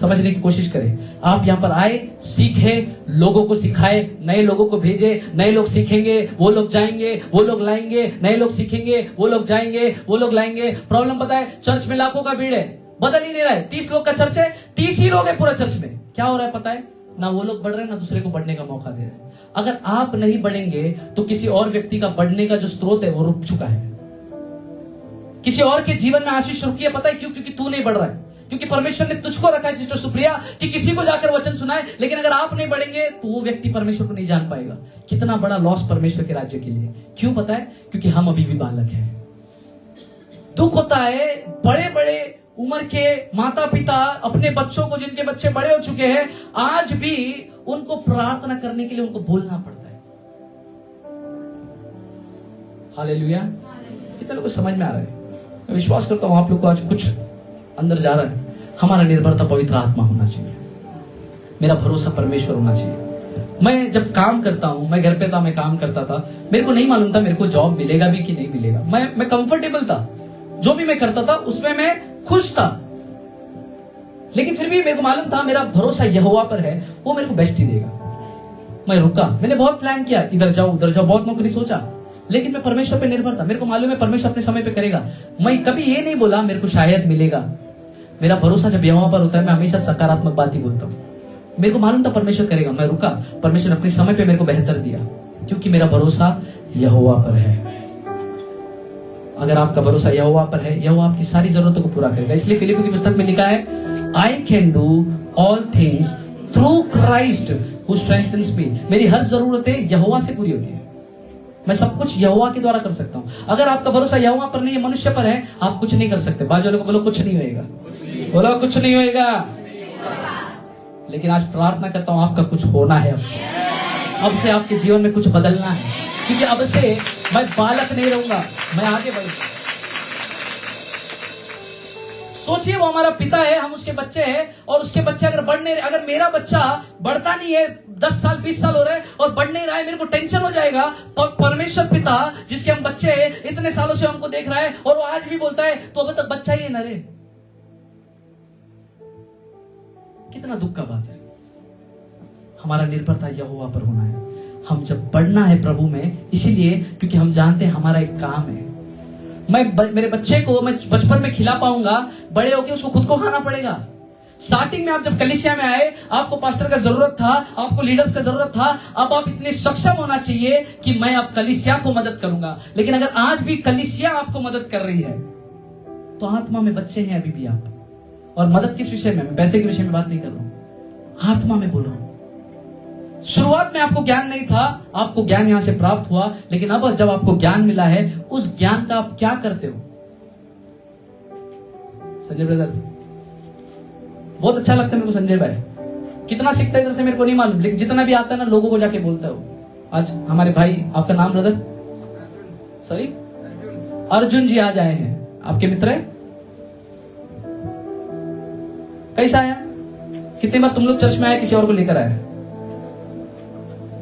समझने की कोशिश करें। आप यहां पर आए, सीखे, लोगों को सिखाए, नए लोगों को भेजे, नए लोग सीखेंगे, वो लोग जाएंगे, वो लोग लाएंगे, नए लोग सीखेंगे, वो लोग जाएंगे, वो लोग लाएंगे। प्रॉब्लम पता है, चर्च में लाखों का भीड़ है, बदल ही नहीं रहा है। 30 लोग का चर्च है, 30 ही लोग है पूरा चर्च में। क्या हो रहा है पता है? ना वो लोग बढ़ रहे हैं, ना दूसरे को बढ़ने का मौका दे रहे हैं। अगर आप नहीं बढ़ेंगे तो किसी और व्यक्ति का बढ़ने का जो स्रोत है वो रुक चुका है। किसी और के जीवन में आशीष रुकी है, पता है क्यों? क्योंकि तू नहीं बढ़ रहा है, क्योंकि परमेश्वर ने तुझको रखा है सिस्टर सुप्रिया कि किसी को जाकर वचन सुनाए। लेकिन अगर आप नहीं बढ़ेंगे तो वो व्यक्ति परमेश्वर को नहीं जान पाएगा। कितना बड़ा लॉस परमेश्वर के राज्य के लिए। क्यों पता है? क्योंकि हम अभी भी बालक हैं। दुख होता है, बड़े बड़े उम्र के माता पिता अपने बच्चों को, जिनके बच्चे बड़े हो चुके हैं, आज भी उनको प्रार्थना करने के लिए उनको बोलना पड़ता है। हालेलुया। कितने लोगों को समझ में आ रहा है? मैं विश्वास करता हूं आप लोग को आज कुछ अंदर जा रहा है। हमारा निर्भरता पवित्र आत्मा होना चाहिए, मेरा भरोसा परमेश्वर होना चाहिए। मैं जब काम करता हूं, मैं घर पे था, मैं काम करता था, मेरे को नहीं मालूम था मेरे को जॉब मिलेगा भी कि नहीं मिलेगा। मैं कंफर्टेबल था, जो भी मैं करता था उसमें मैं खुश था, लेकिन फिर भी मेरे को मालूम था मेरा भरोसा यहोवा पर है, वो मेरे को बेस्ट ही देगा। मैं रुका, मैंने बहुत प्लान किया, इधर जाओ उधर जाओ, बहुत नौकरी सोचा, लेकिन मैं परमेश्वर पे निर्भर था। मेरे को मालूम है परमेश्वर अपने समय पे करेगा। मैं कभी ये नहीं बोला मेरे को शायद मिलेगा। मेरा भरोसा जब यहोवा पर होता है, मैं हमेशा सकारात्मक बात ही बोलता हूँ। मेरे को मालूम था परमेश्वर करेगा, मैं रुका, परमेश्वर अपने समय पे मेरे को बेहतर दिया, क्योंकि मेरा भरोसा यहोवा पर है। अगर आपका भरोसा यहोवा पर है, यहोवा आपकी सारी जरूरतों को पूरा करेगा। इसलिए फिलिप्पियों की पुस्तक में लिखा है, I can do all things through Christ who strengthens me. मेरी हर जरूरतें यहोवा से पूरी होती है। मैं सब कुछ यहोवा के द्वारा कर सकता हूं। अगर आपका भरोसा यहोवा पर नहीं है, मनुष्य पर है, आप कुछ नहीं कर सकते। बाजू वालों को बोलो कुछ नहीं होएगा, बोलो कुछ नहीं होएगा। लेकिन आज प्रार्थना करता हूं आपका कुछ होना है। अब से आपके जीवन में कुछ बदलना है, क्योंकि अब से मैं बालक नहीं रहूंगा, मैं आगे बढ़ूंगा। सोचिए वो हमारा पिता है, हम उसके बच्चे हैं, और उसके बच्चे अगर बढ़ नहीं रहे, अगर मेरा बच्चा बढ़ता नहीं है, 10 साल 20 साल हो रहे हैं और बढ़ नहीं रहा है, मेरे को टेंशन हो जाएगा। परमेश्वर पिता जिसके हम बच्चे हैं, इतने सालों से हमको देख रहा है और वो आज भी बोलता है तो अब तक बच्चा ही है ना रे। कितना दुख का बात है। हमारा निर्भरता यहोवा पर होना है। हम जब बढ़ना है प्रभु में, इसीलिए क्योंकि हम जानते हैं हमारा एक काम है। मेरे बच्चे को मैं बचपन में खिला पाऊंगा, बड़े होकर उसको खुद को खाना पड़ेगा। स्टार्टिंग में आप जब कलीसिया में आए, आपको पास्टर का जरूरत था, आपको लीडर्स का जरूरत था। अब आप इतने सक्षम होना चाहिए कि मैं अब कलीसिया को मदद करूंगा। लेकिन अगर आज भी कलीसिया आपको मदद कर रही है, तो आत्मा में बच्चे हैं अभी भी आप। और मदद किस विषय में? मैं पैसे के विषय में बात नहीं कर रहा हूं, आत्मा में बोल रहा हूं। शुरुआत में आपको ज्ञान नहीं था, आपको ज्ञान यहां से प्राप्त हुआ, लेकिन अब जब आपको ज्ञान मिला है, उस ज्ञान का आप क्या करते हो? संजय ब्रदर, बहुत अच्छा लगता है मेरे को संजय भाई। कितना सीखता है इधर से मेरे को नहीं मालूम, लेकिन जितना भी आता है ना, लोगों को जाके बोलता है। आज हमारे भाई, आपका नाम ब्रदर? सॉरी, अर्जुन जी आज आए हैं, आपके मित्र है। कैसा आया? कितने बार तुम लोग चर्च में आए, किसी और को लेकर आए?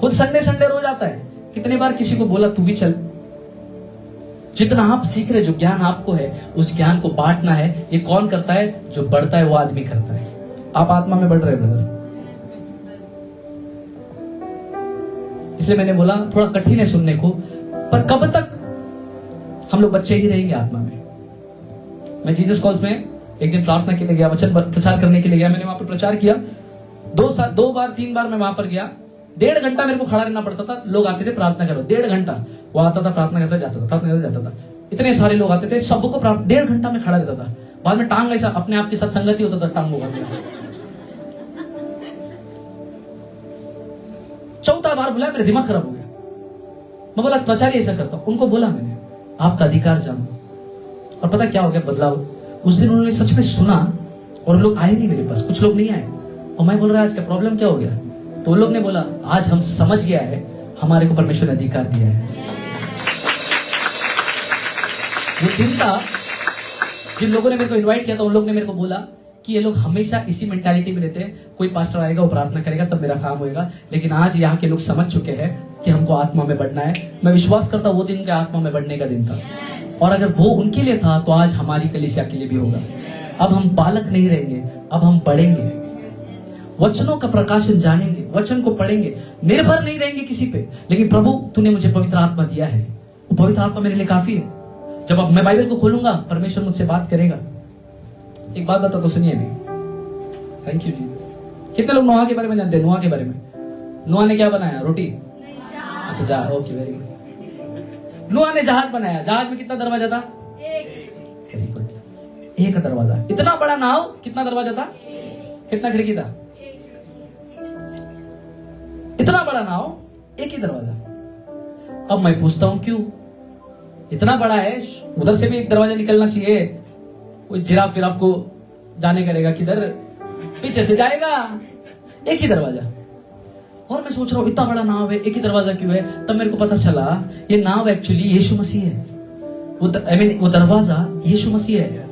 खुद संडे संडे रोज आता है। कितने बार किसी को बोला तू भी चल? जितना आप सीख रहे, जो ज्ञान आपको है, उस ज्ञान को बांटना है। ये कौन करता है? जो बढ़ता है वो आदमी करता है। आप आत्मा में बढ़ रहे ब्रदर, इसलिए मैंने बोला थोड़ा कठिन है सुनने को, पर कब तक हम लोग बच्चे ही रहेंगे आत्मा में? मैं जीसस कॉल्स में एक दिन प्रार्थना के लिए गया, वचन प्रचार करने के लिए गया। मैंने वहां पर प्रचार किया, 2 बार 3 बार मैं वहां पर गया। 1.5 घंटा मेरे को खड़ा रहना पड़ता था। लोग आते थे प्रार्थना करो, 1.5 घंटा वो आता था, प्रार्थना करता जाता था, प्रार्थना करता जाता था। इतने सारे लोग आते थे, सबको 1.5 घंटा में खड़ा रहता था। बाद में टांग ऐसा अपने आप के साथ संगति होता था, टांग होगा। 4था बार बुलाया, मेरा दिमाग खराब हो गया। मैं बोला प्रचार ऐसा करता हूं। उनको बोला मैंने, आपका अधिकार जानो। और पता क्या हो गया बदलाव? उस दिन उन्होंने सच में सुना और लोग आए नहीं मेरे पास, कुछ लोग नहीं आए। और मैं बोल रहा आज का प्रॉब्लम क्या हो गया? तो लोग ने बोला आज हम समझ गया है, हमारे को परमेश्वर ने अधिकार दिया है। वो दिन था जिन लोगों ने मेरे को इनवाइट किया था, उन लोग ने मेरे को बोला कि ये लोग हमेशा इसी मेंटालिटी में रहते हैं, कोई पास्टर आएगा वो प्रार्थना करेगा तब मेरा काम होएगा। लेकिन आज यहाँ के लोग समझ चुके हैं कि हमको आत्मा में बढ़ना है। मैं विश्वास करता हूँ वो दिन का आत्मा में बढ़ने का दिन था, और अगर वो उनके लिए था तो आज हमारी कलीसिया के लिए भी होगा। अब हम बालक नहीं रहेंगे, अब हम बढ़ेंगे, वचनों का प्रकाशन जानेंगे, वचन को पढ़ेंगे, निर्भर नहीं रहेंगे किसी पे। लेकिन प्रभु तूने मुझे पवित्र आत्मा दिया है, वो पवित्र आत्मा मेरे लिए काफी है। जब अब मैं बाइबल को खोलूंगा, परमेश्वर मुझसे बात करेगा। एक बात बता तो सुनिए अभी। थैंक यू जी। कितने लोग नोहा के बारे में जानते हैं? नोहा के बारे में, नोहा ने क्या बनाया? रोटी। अच्छा जहाज, ओके वेरी गुड। नोहा ने जहाज बनाया। जहाज में कितना दरवाजा था? वेरी गुड, एक दरवाजा। इतना बड़ा नाव, कितना दरवाजा था? कितना खिड़की था? इतना बड़ा नाव, एक ही दरवाजा। अब मैं पूछता हूं क्यों? इतना बड़ा है, उधर से भी एक दरवाजा निकलना चाहिए, कोई जिराफ फिराफ को जाने करेगा किधर, पीछे से जाएगा, एक ही दरवाजा। और मैं सोच रहा हूं इतना बड़ा नाव है, एक ही दरवाजा क्यों है? तब मेरे को पता चला ये नाव एक्चुअली यीशु मसीह है। वो वो दरवाजा यीशु मसीह है।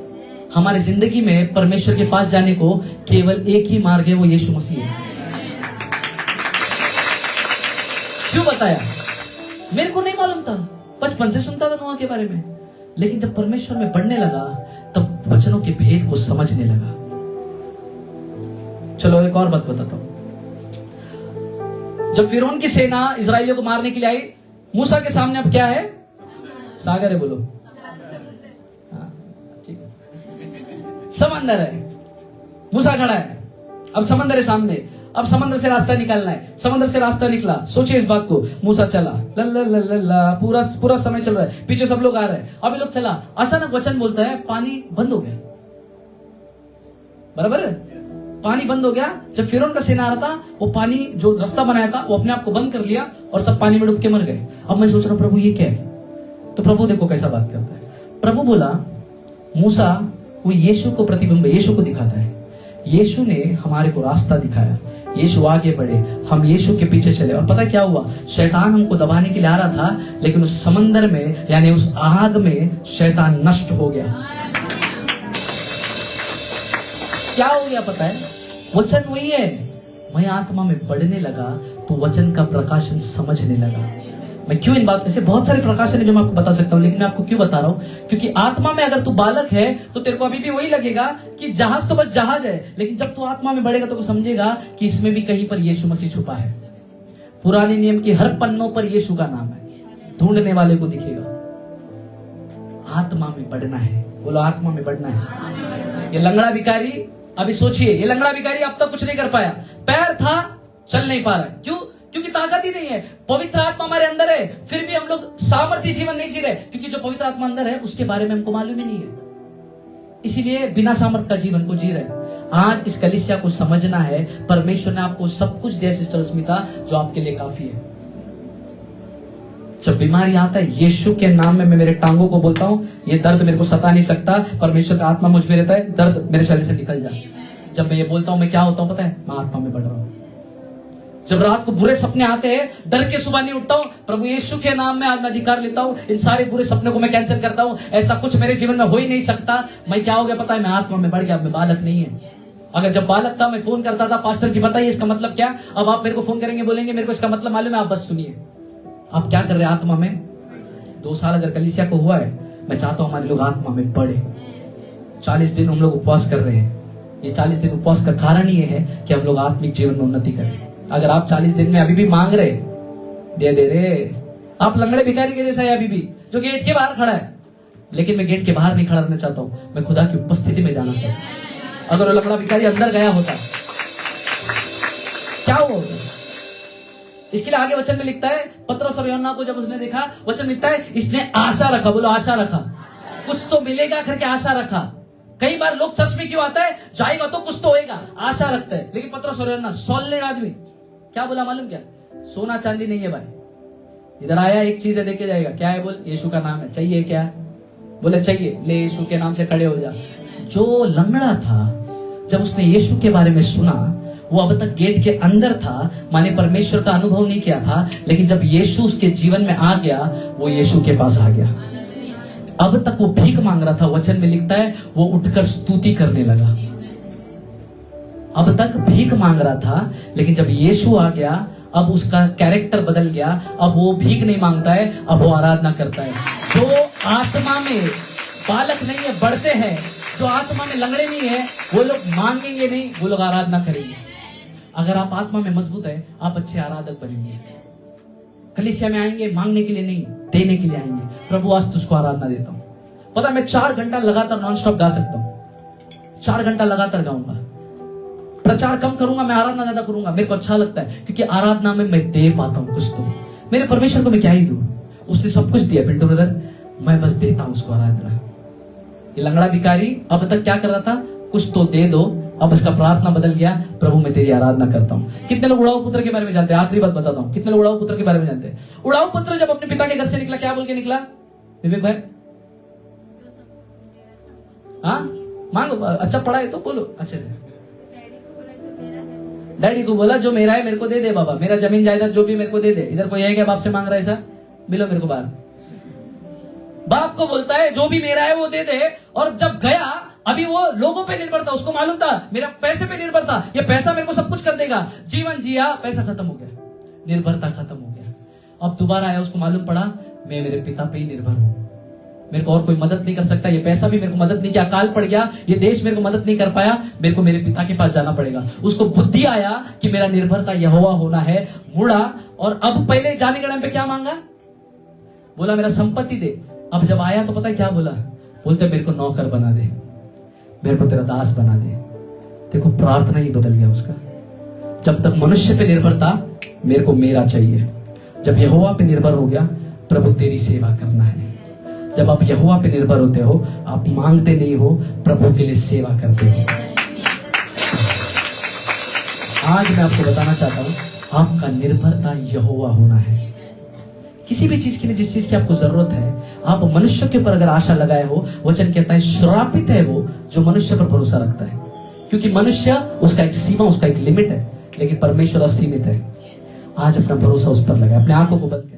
हमारे जिंदगी में परमेश्वर के पास जाने को केवल एक ही मार्ग है, वो यीशु मसीह है। क्यों बताया? मेरे को नहीं मालूम था, बचपन से सुनता था नोआ के बारे में, लेकिन जब परमेश्वर में बढ़ने लगा तब वचनों के भेद को समझने लगा। चलो एक और बात बताता हूं। जब फिरौन की सेना इजराइलियों को मारने के लिए आई, मूसा के सामने अब क्या है? सागर है, बोलो। हाँ, ठीक है। समंदर है, मूसा खड़ा है, अब समंदर है सामने, अब समंदर से रास्ता निकालना है। समंदर से रास्ता निकला, सोचिए इस बात को। मूसा चला, ला पूरा समय चल रहा है, पीछे सब लोग आ रहे हैं, अभी लोग चला। अचानक वचन बोलता है पानी बंद हो गया। बराबर है, पानी बंद हो गया। जब फिरौन का सेना आ रहा था, वो पानी जो रास्ता बनाया था वो अपने आप को बंद कर लिया और सब पानी में डूब के मर गए। अब मैं सोच रहा हूं प्रभु ये क्या है? तो प्रभु देखो कैसा बात करता है। प्रभु बोला मूसा वो यीशु को प्रतिबिंब, यीशु को दिखाता है। यीशु ने हमारे को रास्ता दिखाया, यीशु आगे बढ़े, हम यीशु के पीछे चले। और पता क्या हुआ? शैतान हमको दबाने के लिए आ रहा था, लेकिन उस समंदर में यानी उस आग में शैतान नष्ट हो गया। क्या हो गया पता है? वचन वही है। मैं आत्मा में बढ़ने लगा तो वचन का प्रकाशन समझने लगा। मैं क्यों इन बात से, बहुत सारे प्रकाशन है जो मैं आपको बता सकता हूं, लेकिन मैं आपको क्यों बता रहा हूं? क्योंकि आत्मा में अगर तू बालक है तो तेरे को अभी भी वही लगेगा कि जहाज तो बस जहाज है, लेकिन जब तू आत्मा में बढ़ेगा तो समझेगा कि इसमें भी कहीं पर यीशु मसीह छुपा है। पुराने नियम के हर पन्नों पर यीशु का नाम है, ढूंढने वाले को दिखेगा। आत्मा में बढ़ना है, बोलो आत्मा में बढ़ना है। ये लंगड़ा भिखारी, अभी सोचिए, ये लंगड़ा भिखारी अब तक कुछ नहीं कर पाया, पैर था चल नहीं पा रहा। क्यों? क्योंकि ताकत ही नहीं है। पवित्र आत्मा हमारे अंदर है, फिर भी हम लोग सामर्थ्य जीवन नहीं जी रहे, क्योंकि जो पवित्र आत्मा अंदर है उसके बारे में हमको मालूम ही नहीं है। इसीलिए बिना सामर्थ्य का जीवन को जी रहे। आज इस कलीसिया को समझना है, परमेश्वर ने आपको सब कुछ दिया सिस्टर स्मिता, जो आपके लिए काफी है। जब बीमारी आता है, यीशु के नाम में मैं मेरे टांगों को बोलता हूं, ये दर्द मेरे को सता नहीं सकता, परमेश्वर का आत्मा मुझ में रहता है, दर्द मेरे शरीर से निकल जाए। जब मैं ये बोलता हूं, मैं क्या होता हूं पता है? मैं आत्मा में बढ़ रहा हूं। जब रात को बुरे सपने आते हैं, डर के सुबह नहीं उठता हूं, प्रभु यीशु के नाम में आज मैं अधिकार लेता हूं, इन सारे बुरे सपने को मैं कैंसिल करता हूं, ऐसा कुछ मेरे जीवन में हो ही नहीं सकता। मैं क्या हो गया पता है? मैं आत्मा में बढ़ गया, मैं बालक नहीं है। अगर जब बालक था मैं फोन करता था, पास्टर जी बताइए इसका मतलब क्या? अब आप मेरे को फोन करेंगे, बोलेंगे मेरे को इसका मतलब मालूम है, आप बस सुनिए। आप क्या कर रहे हैं आत्मा में? 2 साल अगर कलीसिया को हुआ है, मैं चाहता हूं हमारे लोग आत्मा में बढ़े। 40 दिन हम लोग उपवास कर रहे हैं। ये 40 दिन उपवास का कारण ये है कि हम लोग आत्मिक जीवन में उन्नति करें। अगर आप 40 दिन में अभी भी मांग रहे, दे दे रे। आप लंगड़े भिखारी के जैसा है अभी भी, जो गेट के बाहर खड़ा है। लेकिन मैं गेट के बाहर नहीं खड़ा रहना चाहता हूं, मैं खुदा की उपस्थिति में जाना चाहता हूं। अगर वो लंगड़ा भिखारी अंदर गया होता, क्या हुआ होता? इसके लिए आगे वचन में लिखता है, पतरस और यूहन्ना को जब उसने देखा, वचन लिखता है इसने आशा रखा, बोलो आशा रखा, कुछ तो मिलेगा करके आशा रखा। कई बार लोग चर्च में क्यों आता है? जाएगा तो कुछ तो होएगा, आशा रखता है। लेकिन पतरस और यूहन्ना सॉलिड आदमी, क्या बोला मालूम क्या? सोना चांदी नहीं है भाई, इधर आया एक चीज है देके जाएगा। क्या है? बोल यीशु का नाम है, चाहिए क्या? बोले चाहिए, ले यीशु के नाम से खड़े हो जा। जो लंगड़ा था, जब उसने यीशु के बारे में सुना, वो अब तक गेट के अंदर था, माने परमेश्वर का अनुभव नहीं किया था, लेकिन जब यीशु उसके जीवन में आ गया, वो यीशु के पास आ गया। अब तक वो भीख मांग रहा था, वचन में लिखता है वो उठकर स्तुति करने लगा। अब तक भीख मांग रहा था, लेकिन जब यीशु आ गया, अब उसका कैरेक्टर बदल गया। अब वो भीख नहीं मांगता है, अब वो आराधना करता है। जो आत्मा में बालक नहीं है, बढ़ते हैं, जो आत्मा में लंगड़े नहीं है, वो लोग मांगेंगे नहीं, वो लोग आराधना करेंगे। अगर आप आत्मा में मजबूत है, आप अच्छे आराधक बनेंगे। कलीसिया में आएंगे मांगने के लिए नहीं, देने के लिए आएंगे। प्रभु आज तुझको आराधना देता हूं। पता मैं 4 घंटा लगातार नॉन स्टॉप गा सकता हूं, 4 घंटा लगातार गाऊंगा। प्रचार कम करूंगा, मैं आराधना ज्यादा करूंगा। मेरे को अच्छा लगता है, क्योंकि आराधना में मैं दे पाता हूं कुछ तो। मेरे परमेश्वर को मैं क्या ही दूं? उसने सब कुछ दिया पिंटू ब्रदर, मैं बस देता हूं उसको आराधना। ये लंगड़ा भिखारी अब तक क्या कर रहा था? कुछ तो दे दो। अब इसका प्रार्थना बदल गया, प्रभु मैं तेरी आराधना करता हूं। कितने लोग उड़ाऊ पुत्र के बारे में जानते हैं? आखिरी बात बताता हूं, कितने लोग उड़ाऊ पुत्र के बारे में जानते हैं? उड़ाऊ पुत्र जब अपने पिता के घर से निकला, क्या बोल के निकला विवेक भाई? हाँ, मांगो, अच्छा पढ़ा है तो बोलो अच्छे से। डैडी को बोला जो मेरा है डैडी को बोला जो मेरा है मेरे को दे दे बाबा, मेरा जमीन जायदाद जो भी मेरे को दे दे। इधर कोई है क्या बाप से मांग रहा है ऐसा? मिलो मेरे को बाहर। बाप को बोलता है जो भी मेरा है वो दे दे, और जब गया अभी वो लोगों पे निर्भर था, उसको मालूम था मेरा पैसे पे निर्भर था, ये पैसा मेरे को सब कुछ कर देगा। जीवन जिया, पैसा खत्म हो गया, निर्भरता खत्म हो गया। अब दोबारा आया, उसको मालूम पड़ा मैं मेरे पिता पे ही निर्भर हूं, मेरे को और कोई मदद नहीं कर सकता, ये पैसा भी मेरे को मदद नहीं किया, अकाल पड़ गया, ये देश मेरे को मदद नहीं कर पाया, मेरे को मेरे पिता के पास जाना पड़ेगा। उसको बुद्धि आया कि मेरा निर्भरता यहोवा होना है, मुड़ा और अब पहले जाने के टाइम पे क्या मांगा? बोला मेरा संपत्ति दे। अब जब आया तो पता है क्या बोला? बोलते मेरे को नौकर बना दे, मेरे को तेरा दास बना दे। देखो प्रार्थना ही बदल गया उसका। जब तक मनुष्य पे निर्भर था, मेरे को मेरा चाहिए। जब यहोवा पे निर्भर हो गया, प्रभु तेरी सेवा करना है। जब आप यहोवा पे निर्भर होते हो, आप मांगते नहीं हो, प्रभु के लिए सेवा करते हो। आज मैं आपको बताना चाहता हूं, आपका निर्भरता यहोवा होना है। किसी भी चीज के लिए, जिस चीज की आपको जरूरत है, आप मनुष्य के ऊपर अगर आशा लगाए हो, वचन कहता है श्रापित है वो जो मनुष्य पर भरोसा रखता है। क्योंकि मनुष्य, उसका एक सीमा, उसका एक लिमिट है, लेकिन परमेश्वर असीमित है। आज अपना भरोसा उस पर लगाए, अपने आंखों को बंद